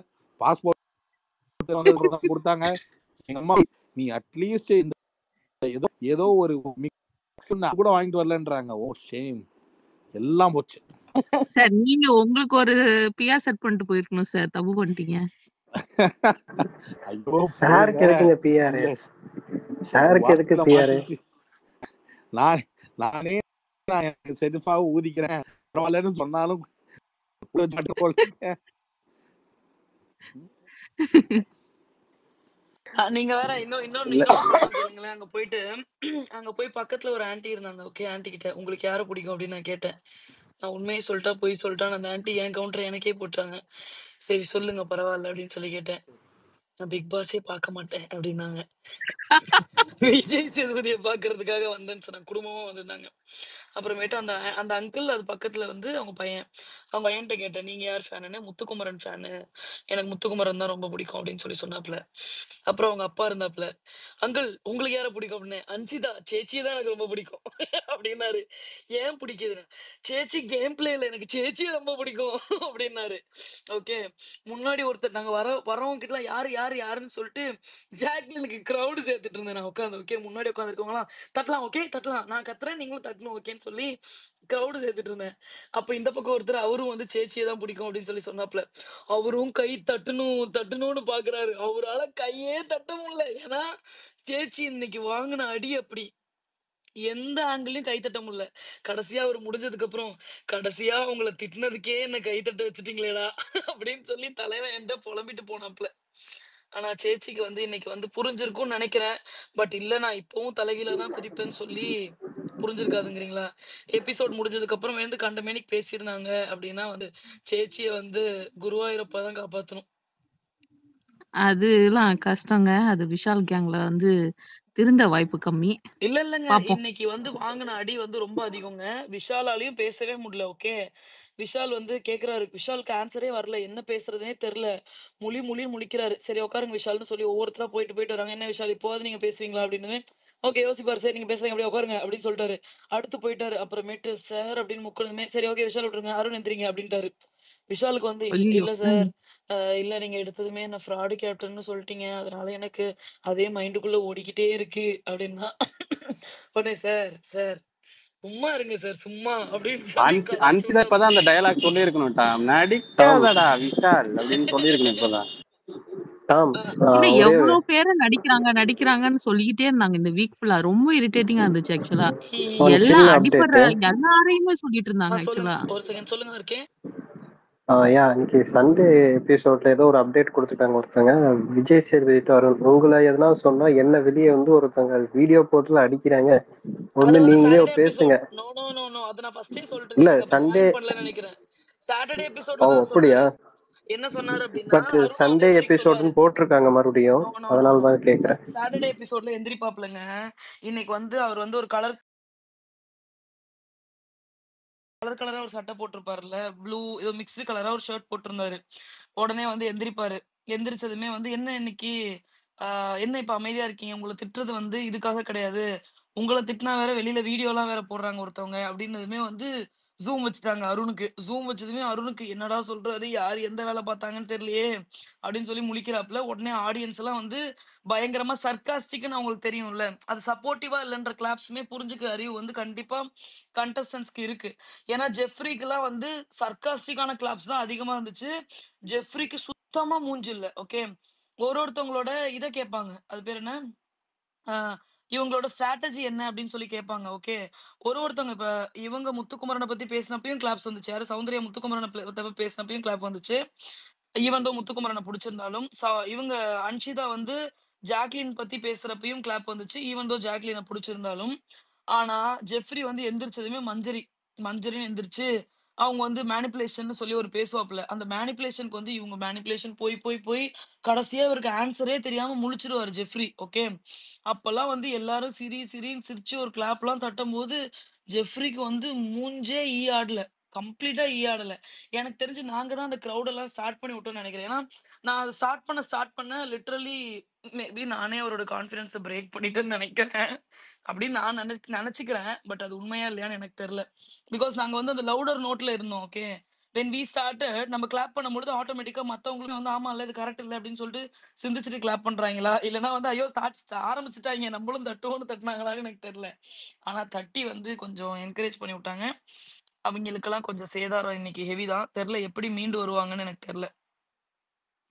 பாஸ்போர்ட் வந்து கொடுத்தாங்க. எங்க அம்மா நீ அட்லீஸ்ட் இந்த ஏதோ ஒரு கூட வாங்கிட்டு வரலன்றாங்க. ஓ ஷேம், எல்லாம் போச்சு சார். நீங்க உங்களுக்கு ஒரு பிஆர் செட் பண்ணிட்டு போயிருக்கணும் சார். தப்பு பண்ணிட்டீங்க. ஐயோ சாருக்கு எதுக்குங்க பிஆர்? சாருக்கு எதுக்கு பிஆர்? நானே எனக்கு செதுப்பா ஊதிக்கிறேன் பரவாயில்லன்னு சொன்னாலும் நீங்க வேற இன்னொன்னு சொல்லுங்களேன். அங்க போய் பக்கத்துல ஒரு ஆன்ட்டி இருந்தாங்க. ஓகே, ஆன்ட்டி கிட்ட உங்களுக்கு யாரை பிடிக்கும் அப்படின்னு நான் கேட்டேன். நான் உண்மையை சொல்லிட்டா போய் சொல்லிட்டான். அந்த ஆன்ட்டி என் கவுண்டர் எனக்கே போட்டாங்க. சரி சொல்லுங்க பரவாயில்ல அப்படின்னு சொல்லி கேட்டேன். நான் பிக் பாஸே பார்க்க மாட்டேன் அப்படின்னாங்க. விஜய் சேதுபதியை பாக்குறதுக்காக வந்தேன்னு சொன்னாங்க. குடும்பமா வந்திருந்தாங்க. அப்புறமேட்டு அந்த அங்கிள் அது பக்கத்துல வந்து அவங்க பையன்ட்ட கேட்டேன், "நீங்க யார் ஃபேனுன்னு?" "முத்துக்குமரன் ஃபேனு. எனக்கு முத்துக்குமரன் தான் ரொம்ப பிடிக்கும்" அப்படின்னு சொன்னாப்புல. அப்புறம் அவங்க அப்பா இருந்தாப்புல, "அங்கிள் உங்களுக்கு யார பிடிக்கும்?" அப்படின்னேன். "அன்சிதா, சேச்சிய தான் எனக்கு ரொம்ப பிடிக்கும்" அப்படின்னாரு. "ஏன் பிடிக்குதுன்னு?" "சேச்சி கேம் பிளேல எனக்கு சேச்சிய ரொம்ப பிடிக்கும்" அப்படின்னாரு. ஓகே. முன்னாடி ஒருத்தர் நாங்க வரவங்க கிட்டலாம் யாரு, யாரு, யாருன்னு சொல்லிட்டு ஜாக்லினுக்கு கிரவுட் சேர்த்துட்டு இருந்தேன் நான் உட்காந்து. ஓகே. முன்னாடி உட்காந்துருக்கவங்கலாம் தட்டலாம், ஓகே தட்டலாம். நான் கத்துறேன் நீங்களும் தட்டணும் ஓகேன்னு சொல்லி கிரவுட் சேர்த்துட்டு இருந்தேன். அப்ப இந்த பக்கம் ஒருத்தர் அவரும் வந்து சேச்சிய தான் பிடிக்கும் அப்படின்னு சொன்னாப்புல. அவரும் கை தட்டணும்னு பாக்குறாரு. அவரால கையே தட்ட முடியல. ஏன்னா சேச்சி இன்னைக்கு வாங்கின அடி அப்படி. எந்த ஆங்கிள்லயும் கை தட்ட முடியல. கடைசியா அவரு முடிஞ்சதுக்கு அப்புறம், "கடைசியா உங்கள திட்டுனதுக்கே என்ன கை தட்ட வச்சுட்டீங்களேடா" அப்படின்னு சொல்லி தலைவன் என்ட்ட புலம்பிட்டு போனாப்புல. ஆனா சேச்சிக்கு வந்து இன்னைக்கு வந்து புரிஞ்சிருக்கும்னு நெனைக்கிறேன். பட் இல்ல நான் இப்பவும் தலைகீழா தான் குதிப்பேன்னு சொல்லி புரிஞ்சிருக்காதுங்கிறீங்களா? எபிசோட் முடிஞ்சதுக்கு அப்புறம் எழுந்து கண்டமேனிக்கு பேசியிருந்தாங்க அப்படின்னா வந்து, சேச்சிய வந்து குருவாயூரப்பா தான் காப்பாத்தணும். அதெல்லாம் கஷ்டங்க. அது விஷால் கேங்ல வந்து திருந்த வாய்ப்பு கம்மி. இல்லங்க. பாப்போம். இன்னைக்கு வந்து வாங்குன அடி வந்து ரொம்ப அதிகங்க. விஷாலாலயும் பேசவே முடியல. ஓகே. விஷால் வந்து கேட்குறாரு. விஷாலுக்கு ஆன்ஸரே வரல. என்ன பேசுறதுன்னே தெரியல. முழின்னு முழிக்கிறாரு. சரி உட்காருங்க விஷால்ன்னு சொல்லி ஒவ்வொருத்தரா போயிட்டு வராங்க. "என்ன விஷால் இப்போவாது நீங்க பேசுவீங்களா?" அப்படின்னு. ஓகே யோசிப்பாரு. "சரி நீங்க பேசுங்க. அப்படியே உட்காருங்க" அப்படின்னு சொல்லிட்டாரு. அடுத்து போயிட்டாரு. அப்புறமேட்டு "சார்" அப்படின்னு முக்குனதுமே, "சரி ஓகே விஷால் விட்டுருங்க. அருண் எந்திரிங்க" அப்படின்ட்டாரு. விஷாலுக்கு வந்து ஐய்யய்யோ! இல்ல சார். இல்ல நீங்க எடுத்ததுமே என்ன ஃப்ராடு கேப்டன்னு சொல்ட்டீங்க. அதனால எனக்கு அதே மைண்டுக்குள்ள ஓடிக்கிட்டே இருக்கு" அப்படின்னா. உடனே "சார், சார் சும்மா இருங்க சார் சும்மா" அப்படின்னு சொல்லி கலாய்ச்சு அன்சிதா விட்டாரு. இப்பதான் அந்த டயலாக் சொல்லியிருக்கணும் டாம். டாம் நடிக்காதடா விஷால் அப்படின்னு சொல்லியிருக்கணும் இப்பதான். டாம் அ இல்ல ஒரே எவ்ளோ பேரு நடிக்கிறாங்கன்னு சொல்லிக்கிட்டே இருந்தாங்க இந்த வீக் ஃபுல்லா. ரொம்ப இரிட்டேட்டிங்கா இருந்துச்சு ஆக்சுவலா. ம். சின்ன அடிபடுற அப்டேட்டு. எல்லாரையுமே சொல்லிட்டு இருந்தாங்க சொல்லுங்க. ஆக்சுவலா. ஒரு செகண்ட் சொல்லுங்க இருக்கேன். இன்னைக்கு சண்டே எபிசோட்ல ஏதோ ஒரு அப்டேட் கொடுத்துருக்காங்க ஒருத்தங்க. விஜய் சேதுபதி அருண் உங்களை எதனா சொன்னா என்ன வெளியே வந்து ஒருத்தங்க வீடியோ போட்டுல அடிக்கிறாங்க. அது ஒண்ணு வந்து நீங்களே சாட்டர்டே பேசுங்க. எபிசோட். நோ. அத நான் ஃபர்ஸ்ட்டே சொல்லிட்டேங்க. இல்ல நீங்க அப்ப சண்டே. ஜாயின் பண்ணலன்னு நெனைக்கிறேன். சாட்டர்டே ஓ எபிசோட்ல தான் அப்படியா? சொன்னாரு. என்ன சொன்னாரு அப்டின்னா, பட் அருண வந்து சண்டே எந்திரிக்க சொல்லுவாரு. எபிசோடுன்னு போட்டிருக்காங்க மறுபடியும். நோ. அதனால தான் கேட்கறேன். சாட்டர்டே எபிசோட்ல எந்திரிப்பாப்லங்க. இன்னைக்கு வந்து அவர் வந்து ஒரு கலர் கலரா ஒரு சட்டை போட்டிருப்பாருல்ல. ப்ளூ ஏதோ மிக்ஸ்டு கலரா ஒரு ஷர்ட் போட்டிருந்தாரு. உடனே வந்து எந்திரிப்பாரு. எந்திரிச்சதுமே வந்து, "என்ன இன்னைக்கு என்ன இப்ப அமைதியா இருக்கீங்க? உங்கள திட்டுறது வந்து இதுக்காக கிடையாது. உங்கள திட்டினா வேற வெளியில வீடியோலாம் வேற போடுறாங்க ஒருத்தவங்க." அப்படின்னதுமே வந்து ஜூம் வச்சுட்டாங்க அருணுக்கு. ஜூம் வச்சதுமே அருணுக்கு என்னடா சொல்றாரு? யார் எந்த வேலை பார்த்தாங்கன்னு தெரியலையே! அப்படின்னு சொல்லி முழிக்கிறாப்புல. உடனே ஆடியன்ஸ் எல்லாம் வந்து பயங்கரமா சர்காஸ்டிக்ன்னு அவங்களுக்கு தெரியும்ல. அது சப்போர்ட்டிவா இல்லன்ற கிளாப்ஸுமே புரிஞ்சுக்கிற அறிவு வந்து கண்டிப்பா கண்டஸ்டன்ட்ஸ்க்கு இருக்கு. ஏன்னா ஜெஃப்ரிக்குலாம் வந்து சர்காஸ்டிக்கான கிளாப்ஸ் தான் அதிகமா இருந்துச்சு. ஜெஃப்ரிக்கு சுத்தமா மூஞ்சி இல்ல. ஓகே. ஒருத்தவங்களோட இத கேட்பாங்க. அது பேர் என்ன? ஆ இவங்களோட ஸ்ட்ராட்டஜி என்ன அப்படின்னு சொல்லி கேட்பாங்க. ஓகே. ஒருத்தவங்க இப்ப இவங்க முத்துக்குமரன பத்தி பேசினப்பயும் கிளாப்ஸ் வந்துச்சு. யாரு சௌந்தர்யா முத்துக்குமரன பேசினப்பயும் கிளாப் வந்துச்சு. ஈவன் தோ முத்துக்குமரன புடிச்சிருந்தாலும், இவங்க அன்ஷிதா வந்து ஜாக்லின் பத்தி பேசுறப்பயும் கிளாப் வந்துச்சு. ஈவன் தோ ஜாக்லின புடிச்சிருந்தாலும். ஆனா, ஜெஃப்ரி வந்து எந்திரிச்சதுமே மஞ்சரின்னு எந்திரிச்சு, அவங்க வந்து மேனிபுலேஷன்னு சொல்லி ஒரு பேசுவாப்புல. அந்த மேனிபுலேஷன்க்கு வந்து இவங்க மேனிபுலேஷன் போய் கடைசியா இவருக்கு ஆன்ஸரே தெரியாம முழிச்சுருவாரு ஜெஃப்ரி. ஓகே. அப்பல்லாம் வந்து எல்லாரும் சிரின்னு சிரிச்சு ஒரு கிளாப்லாம் தட்டும்போது, ஜெஃப்ரிக்கு வந்து மூஞ்சே ஆடல. கம்ப்ளீட்டா ஆடல. எனக்கு தெரிஞ்சு நாங்க தான் அந்த கிரவுட் எல்லாம் ஸ்டார்ட் பண்ணி விட்டோம்னு நெனைக்கிறேன். ஏன்னா, நான் அத ஸ்டார்ட் பண்ண லிட்டரலி மேபி நானே அவரோட கான்ஃபிடன்ஸ பிரேக் பண்ணிட்டேன்னு நெனைக்கிறேன். அப்படின்னு நான் நெனச்சுக்கிறேன். பட் அது உண்மையா இல்லையான்னு எனக்கு தெரியல. பிகாஸ் நாங்க வந்து அந்த லவுடர் நோட்ல இருந்தோம். ஓகே. வென் வி ஸ்டார்ட்டட் நம்ம கிளாப் பண்ணும்பொழுது ஆட்டோமேட்டிக்கா மத்தவங்களுமே வந்து ஆமால்ல இது கரெக்ட் இல்ல அப்படின்னு சொல்லிட்டு சிந்திச்சுட்டு கிளாப் பண்றாங்களா? இல்லன்னா வந்து ஐயோ! ஆரம்பிச்சுட்டாய்ங்க நம்மளும் தட்டுவோம்னு தட்டுனாங்களான்னு எனக்கு தெரியல. ஆனா தட்டி வந்து கொஞ்சம் என்கரேஜ் பண்ணி விட்டாங்க. அவிங்களுக்கெல்லாம் கொஞ்சம் சேதாரம் இன்னைக்கு ஹெவி தான். தெரியல எப்படி மீண்டு வருவாங்கன்னு எனக்கு தெரியல.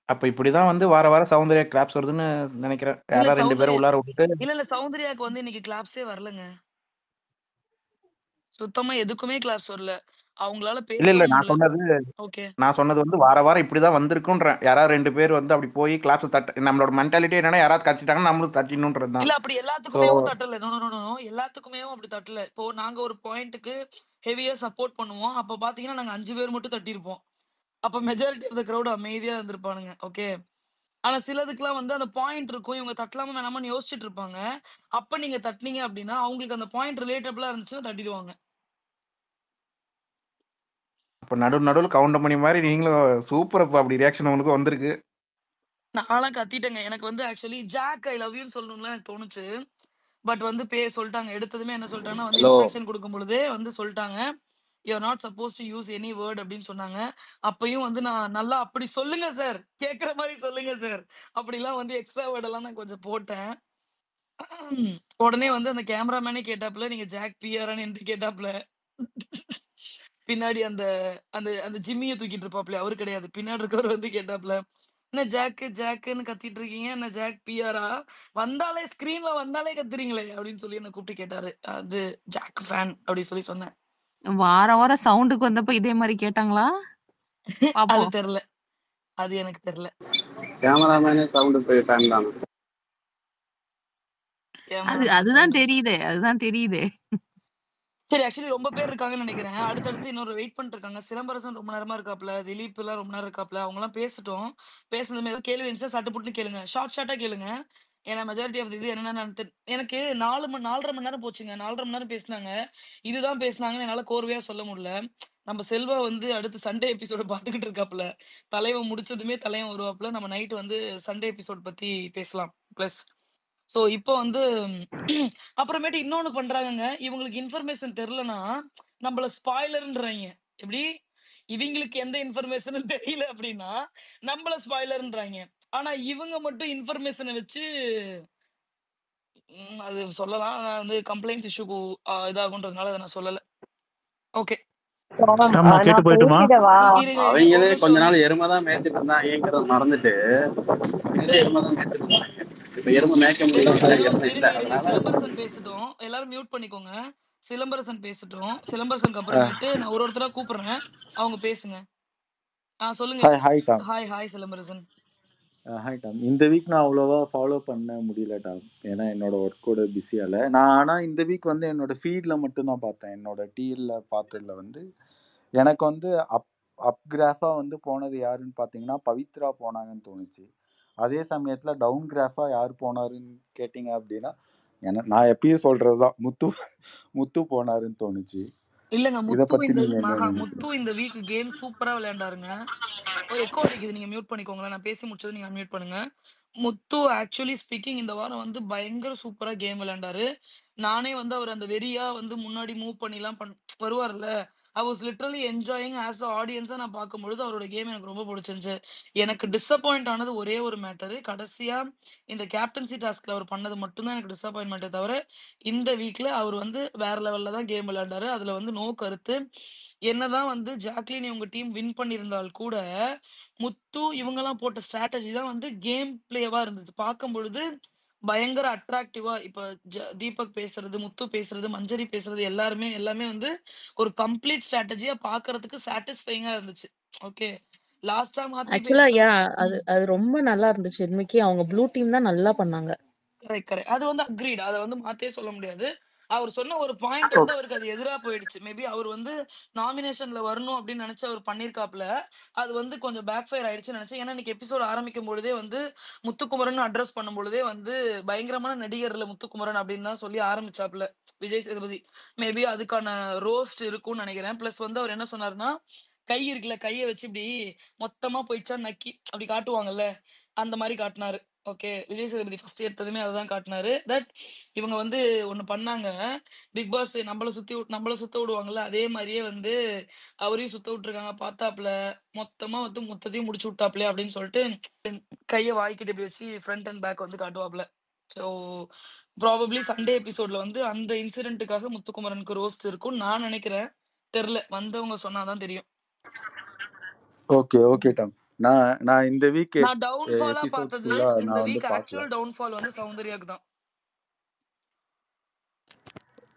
அப்ப இப்படிதான் வந்து வார வாரம் சௌந்தர்யா கிளாப்ஸ் வருதுன்னு நினைக்கிறேன். இல்ல யாராவது 2 பேர சௌந்தர்யா உள்ளார விட்டுட்டு இல்ல சௌந்தர்யாக்கு வந்து இன்னைக்கு கிளாப்ஸே வரலங்க. சுத்தமா எதுக்குமே கிளாப்ஸ் வரல. அவங்களால இல்ல. பேசவும் முடியல. ஓகே. நான் சொன்னது வந்து வார வாரம் இப்படிதான் வந்திருக்குன்றேன். யாராவது 2 பேர் வந்து அப்படி போய் கிளாப்ஸ் நம்மளோட மென்டாலிட்டி என்னன்னா யாராவது தட்டிட்டாங்கன்னா நம்மளும் தட்டிடணும்ன்றது தான். இல்ல அப்படி சோ எல்லாத்துக்குமேவும் தட்டல. நோ. எல்லாத்துக்குமேவும் அப்படி தட்டல. இப்போ நாங்க ஒரு பாயிண்ட்க்கு ஹெவியா சப்போர்ட் பண்ணுவோம். அப்ப பார்த்தீங்கன்னா, நாங்க 5 பேர் மட்டும் தட்டியிருப்போம். அப்ப மெஜாரிட்டி ஆஃப் த கிரவுட் அமைதியா இருந்திருப்பானுங்க. ஓகே. ஆனா சிலதுக்குலாம் வந்து அந்த பாயிண்ட் இருக்கும். இவங்க தட்டலாமா வேணாமான்னு யோசிச்சுட்டு இருப்பாங்க. அப்ப நீங்க தட்டுனீங்க அப்படின்னா, அவங்களுக்கு அந்த பாயிண்ட் ரிலேட்டபிளா இருந்துச்சுன்னா தட்டிடுவாங்க. அப்ப நடுவுல கவுண்டமணி மாதிரி நீங்களும் சூப்பர். அப்படி ரியாக்ஷன் உங்களுக்கு வந்திருக்கு. நான்லாம் கத்திட்டேங்க. எனக்கு வந்து ஆக்சுவலி ஜாக் ஐ லவ் யூன்னு சொல்லணும்லாம் எனக்கு தோணுச்சு. பட் வந்து சொல்ட்டாங்க. எடுத்ததுமே என்ன சொல்ட்டாங்கன்னா வந்து ஹலோ இன்ஸ்ட்ரக்ஷன் குடுக்கும் பொழுதே வந்து சொல்ட்டாங்க. You are not suppose to use any word அப்படின்னு சொன்னாங்க. அப்பயும் வந்து நான் நல்லா அப்படி சொல்லுங்க சார். கேட்கிற மாரி சொல்லுங்க சார். அப்படிலாம் வந்து எக்ஸ்ட்ரா வேர்ட் எல்லாம் நான் கொஞ்சம் போட்டேன். உடனே வந்து அந்த கேமராமேனே கேட்டாப்ல, நீங்க ஜாக் பிஆரான்னு என்று கேட்டாப்ல. பின்னாடி அந்த அந்த அந்த ஜிம்மிய தூக்கிட்டு இருப்பாப்ல. அவரு கிடையாது. பின்னாடி இருக்கவரு வந்து கேட்டாப்ல. என்ன ஜாக்குன்னு கத்திட்டு இருக்கீங்க. என்ன ஜாக் பிஆரா? வந்தாலே ஸ்க்ரீன்ல வந்தாலே கத்துறீங்களே! அப்படின்னு சொல்லி என்ன கூப்பிட்டு கேட்டாரு. அது ஜாக் ஃபேன் அப்படி சொல்லி சொன்னேன். வாரம் சவுண்டுக்கு வந்தப்ப இதே மாரி கேட்டாங்களா? அது பாப்போம். தெரியல. அது எனக்கு தெரியல. கேமராமேனே சவுண்டு ஃபேன் தான். கேமராமேன் அதுதான் சவுண்ட். தெரியுதே. அதுதான் தெரியுதே. சரி ஆக்சுவலி ரொம்ப பேர் இருக்காங்கன்னு நினைக்கிறேன். அடுத்தடுத்து இன்னொரு வெயிட் பண்ணிட்டு இருக்காங்க. சிலம்பரசன் ரொம்ப நேரமா இருக்காப்ல. திலீப்லாம் ரொம்ப நேரம் இருக்காப்ல. அவங்கலாம் பேசட்டும். பேசுனதுமே ஏதாவது கேள்வி இருந்துச்சுன்னா சட்டு புட்டுன்னு கேளுங்க. ஷார்ட்டா கேளுங்க. ஏன்னா மெஜாரிட்டி ஆஃப் இது என்னன்னா எனக்கு 4.5 மணி நேரம் போச்சுங்க. 4.5 மணி நேரம் பேசுனாங்க. இதுதான் பேசுனாங்கன்னு என்னால கோர்வையா சொல்ல முடியல. நம்ம செல்வா வந்து அடுத்து சண்டே எபிசோட பார்த்துக்கிட்டு இருக்காப்ல. தலைவன் முடிச்சதுமே தலைவன் வருவாப்ல. நம்ம நைட் வந்து சண்டே எபிசோட் பத்தி பேசலாம். பிளஸ் ஸோ இப்போ வந்து அப்புறமேட்டு இன்னொன்னு பண்றாங்கங்க. இவங்களுக்கு இன்ஃபர்மேஷன் தெரியலன்னா, நம்மள ஸ்பாய்லர்ன்றாய்ங்க. எப்படி? இவங்களுக்கு எந்த இன்ஃபர்மேஷனும் தெரியல அப்படின்னா, நம்மள ஸ்பாய்லர்ன்றாய்ங்க. ஆனா இவங்க மட்டும் இன்ஃபர்மேஷன வச்சு அது சொல்லலாம். நான் வந்து கம்ப்ளைண்ட்ஸ் இஷ்யூக்கு இதாகுன்றதுனால அத நான் சொல்லல. ஓகே. நான் கேட்டு போயிட்டுமா? பேசிடவா? இருங்க. ஒரு அவங்களே நிமிஷம், கொஞ்ச ஒரு நாள் நிமிஷம். எருமை தான் மேய்ச்சிட்டு இருந்தாங்கிறத மறந்துட்டு அவங்களே எருமை தான் மேய்ச்சிட்டு இருந்தாங்க. இப்ப எருமை மேய்க்க முடியல, எருமை இல்ல. இருங்க. அதனால சிலம்பரசன் பேசட்டும். எல்லாரும் மியூட் பண்ணிக்கோங்க. சிலம்பரசன் பேசட்டும். சிலம்பரசனுக்கு அப்புறமேட்டு நான் ஒரு ஒருத்தரா கூப்பிடுறேன். அவங்க பேசுங்க. சொல்லுங்க. Hi Tom. Hi Silambarasan. Hi Tom. இந்த வீக் நான் அவ்வளோவா ஃபாலோ பண்ண முடியல டாம். ஏன்னா என்னோட ஒர்க்கோட பிஸியால. நான் ஆனால் இந்த வீக் வந்து என்னோட ஃபீடில் மட்டும்தான் பார்த்தேன். என்னோட டிஎல்ல பார்த்ததுல வந்து எனக்கு வந்து அப் கிராஃபாக வந்து போனது யாருன்னு பார்த்தீங்கன்னா பவித்ரா போனாங்கன்னு தோணுச்சு. அதே சமயத்தில் டவுன் கிராஃபாக யார் போனாருன்னு கேட்டிங்க அப்படின்னா நான் எப்பயும் சொல்கிறது தான் முத்து போனாருன்னு தோணுச்சு. இல்லங்க இதை பற்றி நீங்கள் என்ன நினைக்கிறீங்க? முத்து இந்த வீக் கேம் சூப்பரா விளையாண்டாருங்க. ஒரு எக்கோ அடிக்குது. நீங்க மியூட் பண்ணிக்கோங்களேன். நான் பேசி முடிச்சதும் நீங்க அன்மியூட் பண்ணுங்க. முத்து ஆக்சுவலி ஸ்பீக்கிங் இந்த வாரம் வந்து பயங்கர சூப்பரா கேம் விளையாண்டாரு. நானே வந்து அவர் அந்த வெறியா வந்து முன்னாடி மூவ் பண்ணிலாம் வருவார்ல. I was literally enjoying as a ஆடியன்ஸா நான் பார்க்கும்பொழுது அவரோட கேம் எனக்கு ரொம்ப பிடிச்சிருந்துச்சு. எனக்கு டிசப்பாயிண்ட் ஆனது ஒரே ஒரு மேட்டரு. கடைசியா இந்த கேப்டன்சி டாஸ்க்ல அவர் பண்ணது மட்டும் தான் எனக்கு டிசப்பாயின்மெண்ட்டே தவிர, இந்த வீக்ல அவர் வந்து வேற லெவல்ல தான் கேம் விளையாண்டாரு. அதுல வந்து நோ கருத்து. என்னதான் வந்து ஜாக்லின் இவங்க டீம் வின் பண்ணியிருந்தால் கூட, முத்து இவங்கலாம் போட்ட ஸ்ட்ராட்டஜி தான் வந்து கேம் பிளேவா இருந்துச்சு. பார்க்கும்பொழுது பயங்கர அட்ராக்டிவா இப்ப தீபக் பேசுறது, முத்து பேசுறது, மஞ்சரி பேசுறது எல்லாமே வந்து ஒரு கம்ப்ளீட் ஸ்ட்ராட்டஜியா பார்க்கறதுக்கு சாட்டிஸ்ஃபையிங்கா இருந்துச்சு. ஓகே. லாஸ்ட்டா மாத்தி ஆக்சுவலா அது ம். அது ரொம்ப நல்லா இருந்துச்சு. இன்னைக்கு அவங்க ப்ளூ டீம் தான் நல்லா பண்ணாங்க. கரெக்ட். அது வந்து அக்ரீட். அத வந்து மாத்தியே சொல்ல முடியாது. அவர் சொன்ன ஒரு பாயிண்ட் வந்து அவருக்கு அது எதிரா போயிடுச்சு. மேபி அவர் வந்து நாமினேஷன்ல வரணும் அப்படின்னு நினைச்சு அவர் பண்ணியிருக்காப்ல. அது வந்து கொஞ்சம் பேக் ஃபயர் ஆயிடுச்சுன்னு நினைச்சேன். ஏன்னா இன்னைக்கு எபிசோட் ஆரம்பிக்கும் பொழுதே வந்து முத்துக்குமரன் அட்ரஸ் பண்ணும் பொழுதே வந்து பயங்கரமான நடிகர்ல முத்துக்குமரன் அப்படின்னு தான் சொல்லி ஆரம்பிச்சாப்ல விஜய் சேதுபதி. மேபி அதுக்கான ரோஸ்ட் இருக்கும்னு நினைக்கிறேன். பிளஸ் வந்து அவர் என்ன சொன்னாருன்னா, கை இருக்குல்ல, கைய வச்சு இப்படி மொத்தமா போயிடுச்சா நக்கி அப்படி காட்டுவாங்கல்ல, அந்த மாதிரி காட்டினாரு. ஓகே. விஜய் சேதுபதி ஃபர்ஸ்ட் எடுத்ததுமே அததான் காட்டினாரு. இவங்க வந்து ஒண்ணு பண்ணாங்க. பிக் பாஸ் நம்மள சுத்த விடுவாங்கல்ல, அதே மாதிரியே வந்து அவரையும் சுத்த விட்டுருக்காங்க. பார்த்தாப்ல மொத்தமா வந்து மொத்தத்தையும் முடிச்சு விட்டாப்ல அப்படின்னு சொல்லிட்டு கைய வாய்க்கிட்டு இப்படி வச்சு ஃப்ரண்ட் அண்ட் பேக் வந்து காட்டுவாப்ல. ஸோ ப்ராபப்ளி சண்டே எபிசோட்ல வந்து அந்த இன்சிடென்ட்டுக்காக முத்துக்குமரனுக்கு ரோஸ்ட் இருக்கும்னு நான் நினைக்கிறேன். தெரியல, வந்தவங்க சொன்னாதான் தெரியும். Okay Tom. நான் இந்த வீக் நான் டவுன்ஃபாலா எபிசோட்ஸ் பார்த்தது ஃபுல்லா இந்த நான் வந்து வீக் பார்க்கல. ஆக்சுவல் டவுன்ஃபால் வந்து சௌந்தர்யாக்கு தான்.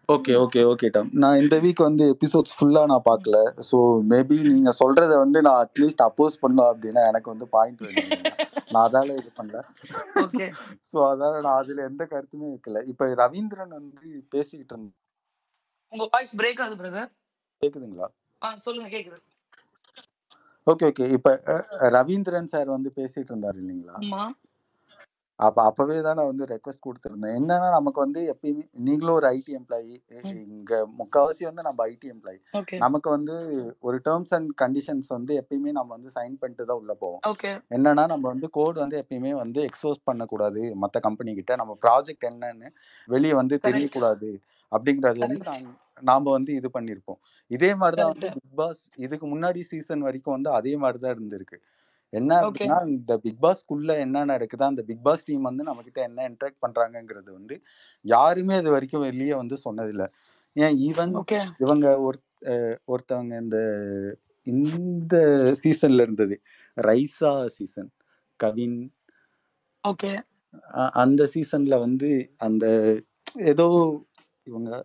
Okay Tom. நான் இந்த வீக் வந்து எபிசோட்ஸ் ஃபுல்லா நான் பார்க்கல. ஸோ மேபி நீங்க சொல்றத வந்து நான் அட்லீஸ்ட் அப்போஸ் பண்ணலாம் அப்படின்னா எனக்கு வந்து பாயிண்ட் வேணும் இல்லையா? நான் அதால இது பண்ணல. ஓகே. ஸோ அதால நான் அதுல எந்த கருத்துமே வைக்கல. இப்ப ரவீந்திரன் வந்து பேசிக்கிட்டு இருந்தா உங்க வாய்ஸ் பிரேக் ஆகுது பிரதர். கேக்குதுங்களா? சொல்லுங்க, கேக்குது. ஓகே. இப்ப ரவீந்திரன் சார் வந்து பேசிட்டு இருந்தாரு இல்லைங்களா? ஆமா. அப்பவே தான் நான் வந்து ரெக்வெஸ்ட் குடுத்திருந்தேன். என்னன்னா நமக்கு வந்து எப்பயுமே நீங்களும் ஒரு ஐடி எம்ப்ளாயி. ம். இங்க முக்காவாசி வந்து நம்ம ஐடி எம்ப்ளாயி. ஓகே. நமக்கு வந்து ஒரு டெர்ம்ஸ் அண்ட் கண்டிஷன்ஸ் வந்து எப்பயுமே நம்ம வந்து சைன் பண்ணிட்டு தான் உள்ள போவோம். ஓகே. என்னன்னா நம்ம வந்து கோட் வந்து எப்பயுமே வந்து எக்ஸ்போஸ் பண்ணக்கூடாது மத்த கம்பெனி கிட்ட. நம்ம ப்ராஜெக்ட் என்னன்னு வெளிய வந்து கரெக்ட். தெரியக்கூடாது அப்படிங்கிறது வந்து கரெக்ட். நாம வந்து இது பண்ணியிருப்போம். இதே மாரி தான் வந்து கரெக்ட். பிக் பாஸ் இதுக்கு முன்னாடி சீசன் வரைக்கும் வந்து அதே மாரி தான் இருந்திருக்கு. என்ன ஓகே. அப்படின்னா, இந்த பிக் பாஸ்க்குள்ள என்ன நடக்குது, அந்த பிக் பாஸ் டீம் வந்து நம்மகிட்ட என்ன இன்டராக்ட் பண்றாங்கங்கிறது வந்து யாருமே இது வரைக்கும் வெளிய வந்து சொன்னதில்ல. ஏன் ஈவன் ஓகே. இவங்க ஒருத்தவங்க இந்த சீசன்ல இருந்தது. ரைசா சீசன். கவின் ஓகே. அந்த சீசன்ல வந்து அந்த ஏதோ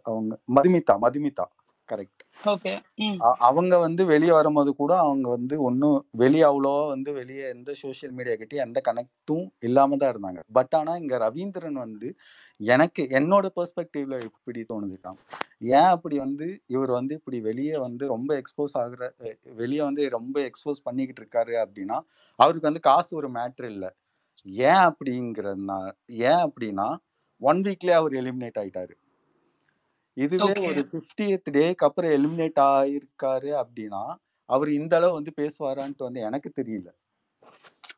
அவங்க மதுமிதா கரெக்ட். ஓகே. ம். அவங்க வந்து வெளிய வரும்போது கூட அவங்க வந்து ஒண்ணும் வெளிய அவ்வளவா வந்து வெளிய எந்த சோசியல் மீடியா கிட்டயும் எந்த கனெக்டும் இல்லாம தான் இருந்தாங்க. பட் ஆனா இங்க ரவீந்திரன் வந்து எனக்கு என்னோட பெர்ஸ்பெக்டிவ்ல இப்படி தோணுதுக்கா. ஏன் அப்படி வந்து இவர் வந்து இப்படி வெளிய வந்து ரொம்ப எக்ஸ்போஸ் ஆகுற வெளிய வந்து ரொம்ப எக்ஸ்போஸ் பண்ணிக்கிட்டு இருக்காரு அப்படின்னா, அவருக்கு வந்து காசு ஒரு மேட்டர் இல்ல. ஏன் அப்படின்னா 1 வீக்லயே அவர் எலிமினேட் ஆயிட்டாரு. இதுவே ஓகே. ஒரு 50th டேக்கு அப்புறம் எலிமினேட் ஆயிருக்காரு அப்படின்னா, அவரு இந்த அளவு வந்து பேசுவாரான்ட்டு வந்து எனக்கு தெரியல.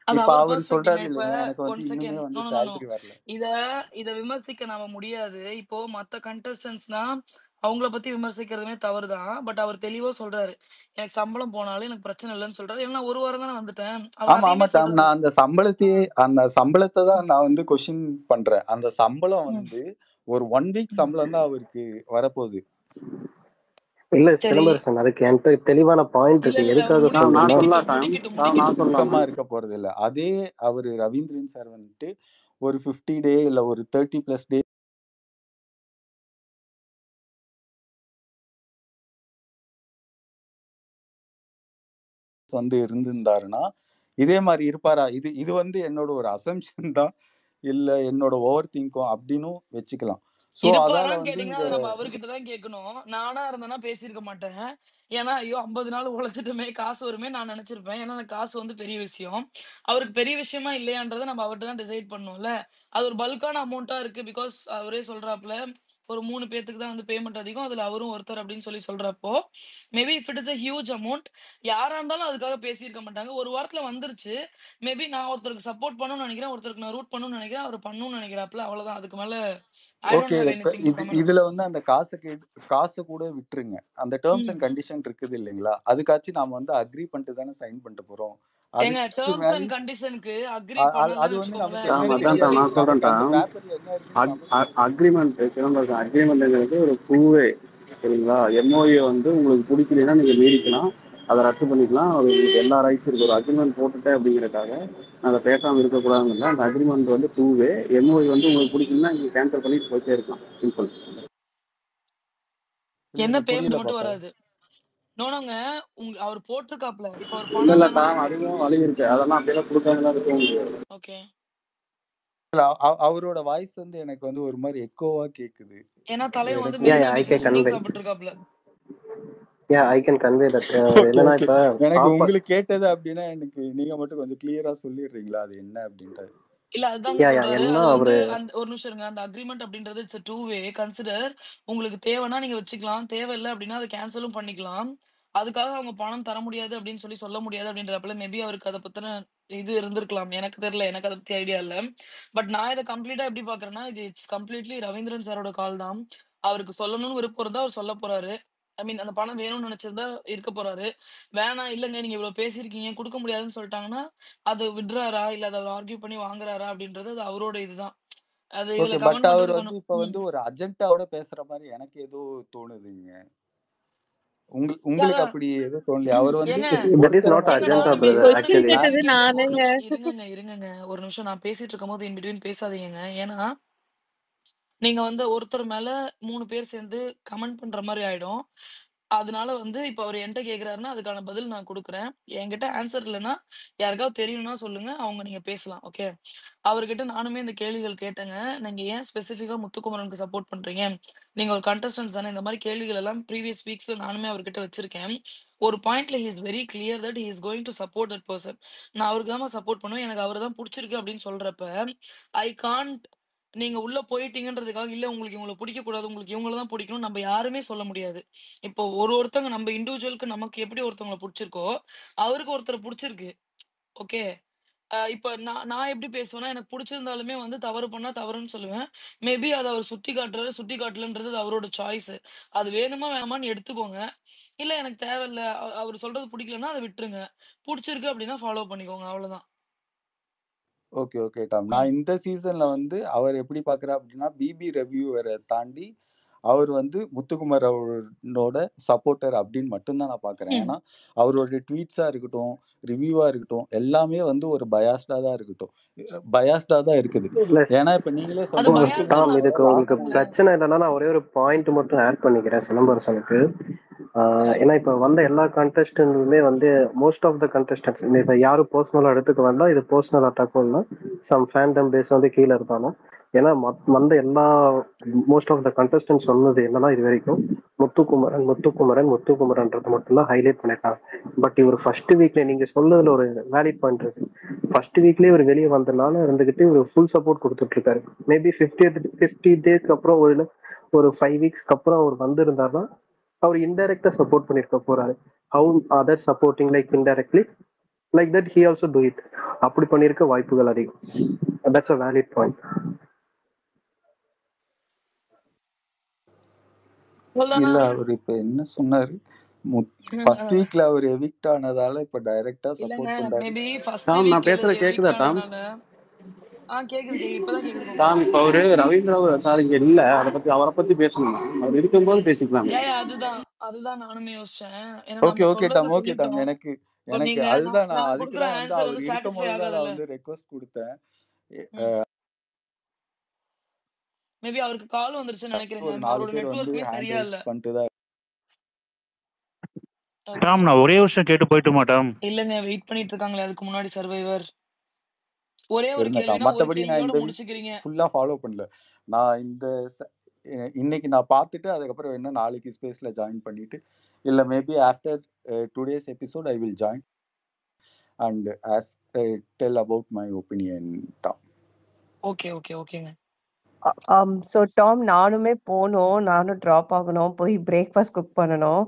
அது இப்ப அவர் அவரு பெர்ஸ்பெக்டிவ்ங்க. சொல்றாரு இப்ப இல்லைங்க, எனக்கு 1 வந்து இன்னுமே செகண்ட். வந்து no, no, no, no. Salary வரல. இத விமர்சிக்க நாம முடியாது. இப்போ மத்த கண்டஸ்டன்ட்ஸ்னா அவங்கள பத்தி விமர்சிக்கிறதுமே தவறு தான். பட் அவர் தெளிவா சொல்றாரு. எனக்கு சம்பளம் போனாலும் எனக்கு பிரச்சனை இல்லன்னு சொல்றாரு. ஏன்னா 1 வாரம் தானே வந்துட்டேன். அவர் ஆமா, அதையுமே டாம். சொல்றாரு. நான் அந்த சம்பளத்த தான் நான் வந்து கொஸ்டின் பண்றேன். அந்த சம்பளம் ம். வந்து ஒரு 1 வீக் ம். சம்பளம் தான் அவருக்கு வரப்போகுது. இல்ல சரி. சிலம்பரசன், அதுக்கு என்கிட்ட தெளிவான பாயிண்ட் இல்ல, இருக்கு. இல்ல. எதுக்காக நான் சொல்றேன்னா, சொல்லலாம்டா. நான் சொல்லலாமா? சுருக்கமா இருக்க போறதில்ல. அதே அவரு ரவீந்திரன் சார் வந்துட்டு ஒரு 50 டே இல்ல ஒரு 30+ டே வந்து இருந்திருந்தாருன்னா, இதே மாரி இருப்பாரா? இது வந்து என்னோட ஒரு அசம்ப்ஷன் தான். இல்ல என்னோட ஓவர் திங்கும் அப்படின்னும் வச்சுக்கலாம். சோ அதால இருப்பாரான்னு வந்து கேட்டீங்கன்னா, இங்க அது நம்ம அவர்கிட்ட தான் கேட்கணும். நானா இருந்தேன்னா பேசியிருக்க மாட்டேன். ஏன்னா, ஐயோ! 50 நாள் உழைச்சிட்டோமே, காசு வருமே நான் நெனச்சிருப்பேன். ஏன்னா, எனக்கு காசு வந்து பெரிய விஷயம். அவருக்கு பெரிய விஷயமா இல்லையான்றத நம்ம அவர்ட்ட தான் டிசைட் பண்ணணும்ல. அது ஒரு பல்க்கான அமௌண்ட்டா இருக்கு. பிகாஸ் அவரே சொல்றாப்ல, ஒரு 3 பேத்துக்கு தான் வந்து பேமெண்ட் அதிகம். அதுல அவரும் ஒருத்தர் அப்படின்னு சொல்லி சொல்றப்போ, maybe if it is a huge amount, யாரா இருந்தாலும் அதுக்காக பேசியிருக்க மாட்டாங்க. ஒரு வாரத்துல வந்துருச்சு. மேபி நான் ஒருத்தருக்கு சப்போர்ட் பண்ணணும்னு நெனைக்கிறேன். ஒருத்தருக்கு நான் ரூட் பண்ணணும்னு நெனைக்கிறேன். அவரு பண்ணணும்னு நெனைக்கிறாப்ல. அவ்வளவுதான். அதுக்கு மேல ஐ ஓகே. டோன்ட் ஹேவ் இப்ப எனிதிங் டூ கமெண்ட். இதுல வந்து அந்த காச கூட விட்டுருங்க. அந்த டெர்ம்ஸ் ம். அண்ட் கண்டிஷன் இருக்குது இல்லைங்களா? அதுக்காச்சும் நாம வந்து அக்ரி பண்ணிட்டு தானே சைன் பண்ணிட்டு போறோம். ஏங்க அதுக்கு டெர்ம்ஸ் அண்ட் மேலயும் கண்டிஷனுக்கு அக்ரி அது பண்ணலன்னு வந்து நமக்கு வச்சுக்கோங்களேன். என்னன்னு அதான்டா தெரியாது. நான் நமக்கு சொல்றேன்டா. அந்த பேப்பர்ல என்ன இருக்குன்னு நமக்கு தெரியாது. அக்ரிமெண்ட் சிலம்பரசன், அக்ரிமெண்ட்ங்கிறது ஒரு டூவே, சரிங்களா? எம்ஓஏ வந்து உங்களுக்கு பிடிக்கலைன்னா நீங்க மீறிக்கலாம், அதை ரத்து பண்ணிக்கலாம். அது உங்களுக்கு எல்லா ரைட்ஸ் இருக்கு. ஒரு அக்ரிமெண்ட் போட்டுட்டேன் அப்படிங்கிறதுக்காக நான் அதை பேசாமல் இருக்கக்கூடாதுன்னு இல்லை. அந்த அக்ரிமெண்ட் வந்து டூவே. எம்ஓஏ வந்து உங்களுக்கு பிடிக்கலன்னா நீங்க கேன்சல் பண்ணிட்டு போயிட்டே இருக்கலாம். சிம்பிள். என்ன இல்லைங்க, புரியல பேமெண்ட் மட்டும் பாப்பா. வராது. நோனோங்க அவர் போட்டிருக்காப்ல. இப்ப அவர் இல்ல பணம் இல்லடா, வேணும். அதுவும் வழி இருக்கு. அதெல்லாம் அப்படியெல்லாம் கொடுக்காமலாம் இருக்க முடியாது. ஓகே. இல்ல, அவரோட வாய்ஸ் வந்து எனக்கு வந்து ஒரு மாதிரி எக்கோவா கேக்குது. ஏன்னா தலைவன் வந்து எனக்கு yeah, மெரினா yeah, I பீச்ல can sundal convey. சாப்பிட்டுருக்காப்ல. Yeah, I can convey that. Okay என்னன்னா ஓகே. இப்ப எனக்கு சாப்பாடு உங்களுக்கு கேட்டது அப்படின்னா எனக்கு நீங்க மட்டும் கொஞ்சம் கிளியரா சொல்லிடுறீங்களா அது என்ன அப்படின்ட்டு? இல்ல அதுதாங்க yeah, yeah, சொல்றாரு. என்ன அது வந்து அவரு அந்த ஒரு நிமிஷம் இருங்க. அந்த அக்ரீமெண்ட் அப்படின்றது it's a two way. Consider உங்களுக்கு தேவைன்னா நீங்க வச்சுக்கலாம். தேவையில்ல அப்படின்னா அத கேன்சலும் பண்ணிக்கலாம். அதுக்காக அவங்க பணம் தர முடியாது அப்படின்னு சொல்ல முடியாது அப்படின்றப்பல மேபி அவருக்கு அத பத்தின இது இருந்திருக்கலாம். எனக்கு தெரியல. எனக்கு அத பத்தி ஐடியா இல்ல. பட் நான் இத கம்ப்ளீட்டா எப்படி பார்க்குறேன்னா, இது இட்ஸ் கம்ப்ளீட்லி ரவீந்திரன் சாரோட கால் தான். அவருக்கு சொல்லணும்னு விருப்பம் இருந்தா அவர் சொல்லப் போறாரு. ஐ மீன் அந்த பணம் வேணும்னு நினைச்சிருந்தா இருக்க போறாரு. வேணாம் இல்லங்க நீங்க இவ்வளவு பேசியிருக்கீங்க, குடுக்க முடியாதுன்னு சொல்லிட்டாங்கன்னா, அது விட்றாரா? இல்ல அத ஆர்க்யூ பண்ணி வாங்குறாரா? அப்படின்றது அது அவரோட இதுதான். அது இதுல ஓகே. பட் கமெண்ட் அவர் பண்றதுக்கு வந்து ஒண்ணும் இப்ப ம். வந்து ஒரு அஜெண்டாவோட பேசுற மாதிரி எனக்கு ஏதோ தோணுதுங்க. உங்களுக்கு அதான். அப்படி எதுவும் தோணலையா? அவர் வந்து ஏங்க that is ஒருத்தர not ஏங்க மட்டும் agenda, நானுமே brother, நானுமே கொஸ்டின் actually. கேள்வி கேட்டது கேட்கிறேன். ஒரு நானுங்க. நிமிஷம் இருங்கங்க. ஒரு நிமிஷம் நான் பேசிட்டு இருக்கும்போது இன் பிட்வீன் பேசாதீங்கங்க. ஏன்னா, நீங்க வந்து ஒருத்தர் மேல 3 பேர் சேர்ந்து கமெண்ட் பண்ற மாரி ஆயிடும். அதனால வந்து இப்ப அவரு என்ட்ட கேட்குறாருன்னா, அதுக்கான பதில் நான் குடுக்குறேன். என்கிட்ட ஆன்ஸர் இல்லன்னா, யாருக்காவது தெரியும்னா சொல்லுங்க. அவங்க நீங்க பேசலாம். ஓகே. அவர்கிட்ட நானுமே இந்த கேள்விகள் கேட்டேங்க. நீங்க ஏன் ஸ்பெசிஃபிக்கா முத்துக்குமரனுக்கு சப்போர்ட் பண்றீங்க? நீங்க ஒரு கண்டஸ்டன்ட்ஸ் தானே. இந்த மாரி கேள்விகள் எல்லாம் ப்ரீவியஸ் வீக்ஸ்ல நானுமே அவர்கிட்ட வச்சிருக்கேன். ஒரு பாயிண்ட்ல he is very clear that he is going to support that person. நான் அவருக்கு தான்மா சப்போர்ட் பண்ணுவேன். எனக்கு அவர தான் புடிச்சிருக்கு அப்படின்னு சொல்றப்ப, ஐ கான்ட் நீங்க உள்ள போயிட்டீங்கன்றதுக்காக, இல்ல உங்களுக்கு இவங்கள பிடிக்கக்கூடாது, உங்களுக்கு இவங்கள தான் பிடிக்கணும்னு நம்ம யாருமே சொல்ல முடியாது. இப்போ ஒருத்தவங்க நம்ம இண்டிவிஜுவலுக்கு நமக்கு எப்படி ஒருத்தவங்கள புடிச்சிருக்கோ, அவருக்கு ஒருத்தர புடிச்சிருக்கு. ஓகே. இப்ப நான் நான் எப்படி பேசுவேன்னா, எனக்கு புடிச்சிருந்தாலுமே வந்து தவறு பண்ணா தவறுன்னு சொல்லுவேன். மேபி அத அவர் சுட்டி காட்டுறாரு, சுட்டி காட்டலன்றது அது அவரோட சாய்ஸ். அது வேணுமா வேணாமான்னு எடுத்துக்கோங்க. இல்ல எனக்கு தேவையில்ல. அவரு சொல்றது புடிக்கலன்னா அத விட்டுருங்க. புடிச்சிருக்கு அப்படின்னா ஃபாலோ பண்ணிக்கோங்க. அவ்வளோதான். Okay, okay Tom. ம். நான் இந்த சீசன்ல வந்து அவர் எப்படி பார்க்குறேன் அப்படின்னா, பிபி ரிவ்யூவர தாண்டி அவர் வந்து முத்துக்குமார் அவரோட சப்போர்ட்டர் அப்படின்னு மட்டும் தான் நான் பார்க்குறேன். ம். ஏன்னா, அவரோட ட்வீட்ஸா இருக்கட்டும், ரிவ்யூவா இருக்கட்டும், எல்லாமே வந்து ஒரு பயாஸ்டா தான் இருக்குது. இல்ல ஏன்னா, இப்ப நீங்களே அது சொன்ன மாதிரி பயாஸ்டுன்னு டாம், நான் இதுக்கு சொல்லவே உங்களுக்கு இல்லங்க. பிரச்சனை இல்லைன்னா நான் ஒரே ஒரு பாயிண்ட் மட்டும் ஆட் பண்ணிக்கிறேன் சிலம்பரசனுக்கு. ஏன்னா இப்போ வந்த எல்லா கண்டஸ்டன்ட்டுமே வந்து மோஸ்ட் ஆஃப் த கண்டஸ்டன்ட்ஸ் இப்போ யாரும் பர்சனலாக எடுத்துக்க வேண்டாம், இது பர்சனல் அட்டாக்கும் இல்லை. சம் ஃபேண்டம் பேஸ் வந்து கீழே இருந்தாலும், ஏன்னா வந்த எல்லா மோஸ்ட் ஆஃப் த கண்டஸ்டன்ட் சொன்னது என்னன்னா இது வரைக்கும் முத்துக்குமரன் முத்துக்குமரன் முத்துக்குமரன்றது மட்டும்தான் ஹைலைட் பண்ணிருக்காங்க. பட் இவர் ஃபர்ஸ்ட் வீக்ல நீங்க சொன்னதுல ஒரு வேலிட் பாயிண்ட் இருக்கு. ஃபர்ஸ்ட் வீக்லயே இவர் வெளியே வந்தனால இருந்துகிட்டு இவர் ஃபுல் சப்போர்ட் கொடுத்துட்டு இருக்காரு. மேபி 50 டேஸ்க்கு அப்புறம் ஒரு 5 வீக்ஸ்க்கு அப்புறம் அவர் வந்திருந்தாருன்னா அவர் இன்டைரக்டா சப்போர்ட் பண்ணிருக்க போறாரு. How other supporting like indirectly like that he also do it. அப்படி பண்ணிருக்க வாய்ப்புகள் அதிகம். That's a valid point. அவ்வளோதானா? இல்ல அவர் இப்ப என்ன சொன்னாரு? ஃபர்ஸ்ட் வீக்ல அவர் எவிக்ட் ஆனதால இப்ப டைரக்ட்டா இல்லங்க. சப்போர்ட் பண்றாரு. மேபி ஃபர்ஸ்ட் டாம், நான் வீக்ல பேசுறது எவிக்ட் கேக்குதா டாம்? ஆனனால கேக்குது. இப்பதான் கேக்குது கோகுல். டாம், இப்ப அவரு ரவீந்திரா சார் இங்க இல்ல, அவரை பத்தி பேசணும். அவர் இருக்கும்போது பேசிக்கலாமே. அதுதான் நானுமே யோசிச்சேன். ஏன்னா ஓகே, நம்ம ஓகே சொல்றத டாம், ஓகே டாம். சொல்லிட்டோம். எனக்கு இப்ப எனக்கு நீங்க அதுதான் நான் நான் அதுக்கு குடுக்குற தான் வந்து ஆன்சர் அவர் வந்து சாட்டிஸ்ஃபை இருக்கும்போது தான் நான் ஆகாதுல்ல. வந்து ரெக்வெஸ்ட் குடுத்தேன். ம். மேபி அவருக்கு கால் வந்துருச்சுன்னு நினைக்கிறேங்க. ஒரு 4 அவரோட பேர் வந்து நெட்வொர்க்குமே ஹேண்ட் சரியா ரைஸ் இல்ல. பண்ணிட்டு தான் ஓகே. டாம், நான் ஒரே வருஷம் கேட்டு போயிட்டுமா டாம்? இல்லங்க வெயிட் பண்ணிட்டு இருக்காங்களே அதுக்கு முன்னாடி சர்வைவர். ஒரே ஒரு இருந்தேன் டாம். கேள்வினா ஒரு மத்தபடி நான் கேள்வியோட இந்த வீக் முடிச்சுக்கிறீங்க. ஃபுல்லா ஃபாலோ பண்ணல. நான் இந்த இன்னைக்கு நான் பார்த்துட்டு அதுக்கப்புறம் வேணா நாளைக்கு ஸ்பேஸ்ல ஜாயின் பண்ணிட்டு இல்ல maybe after today's episode I will join and tell about my opinion Tom. ஓகேங்க. ஸோ டாம், நானுமே போணும். நானும் ட்ராப் ஆகணும். போய் பிரேக்ஃபாஸ்ட் குக் பண்ணணும்.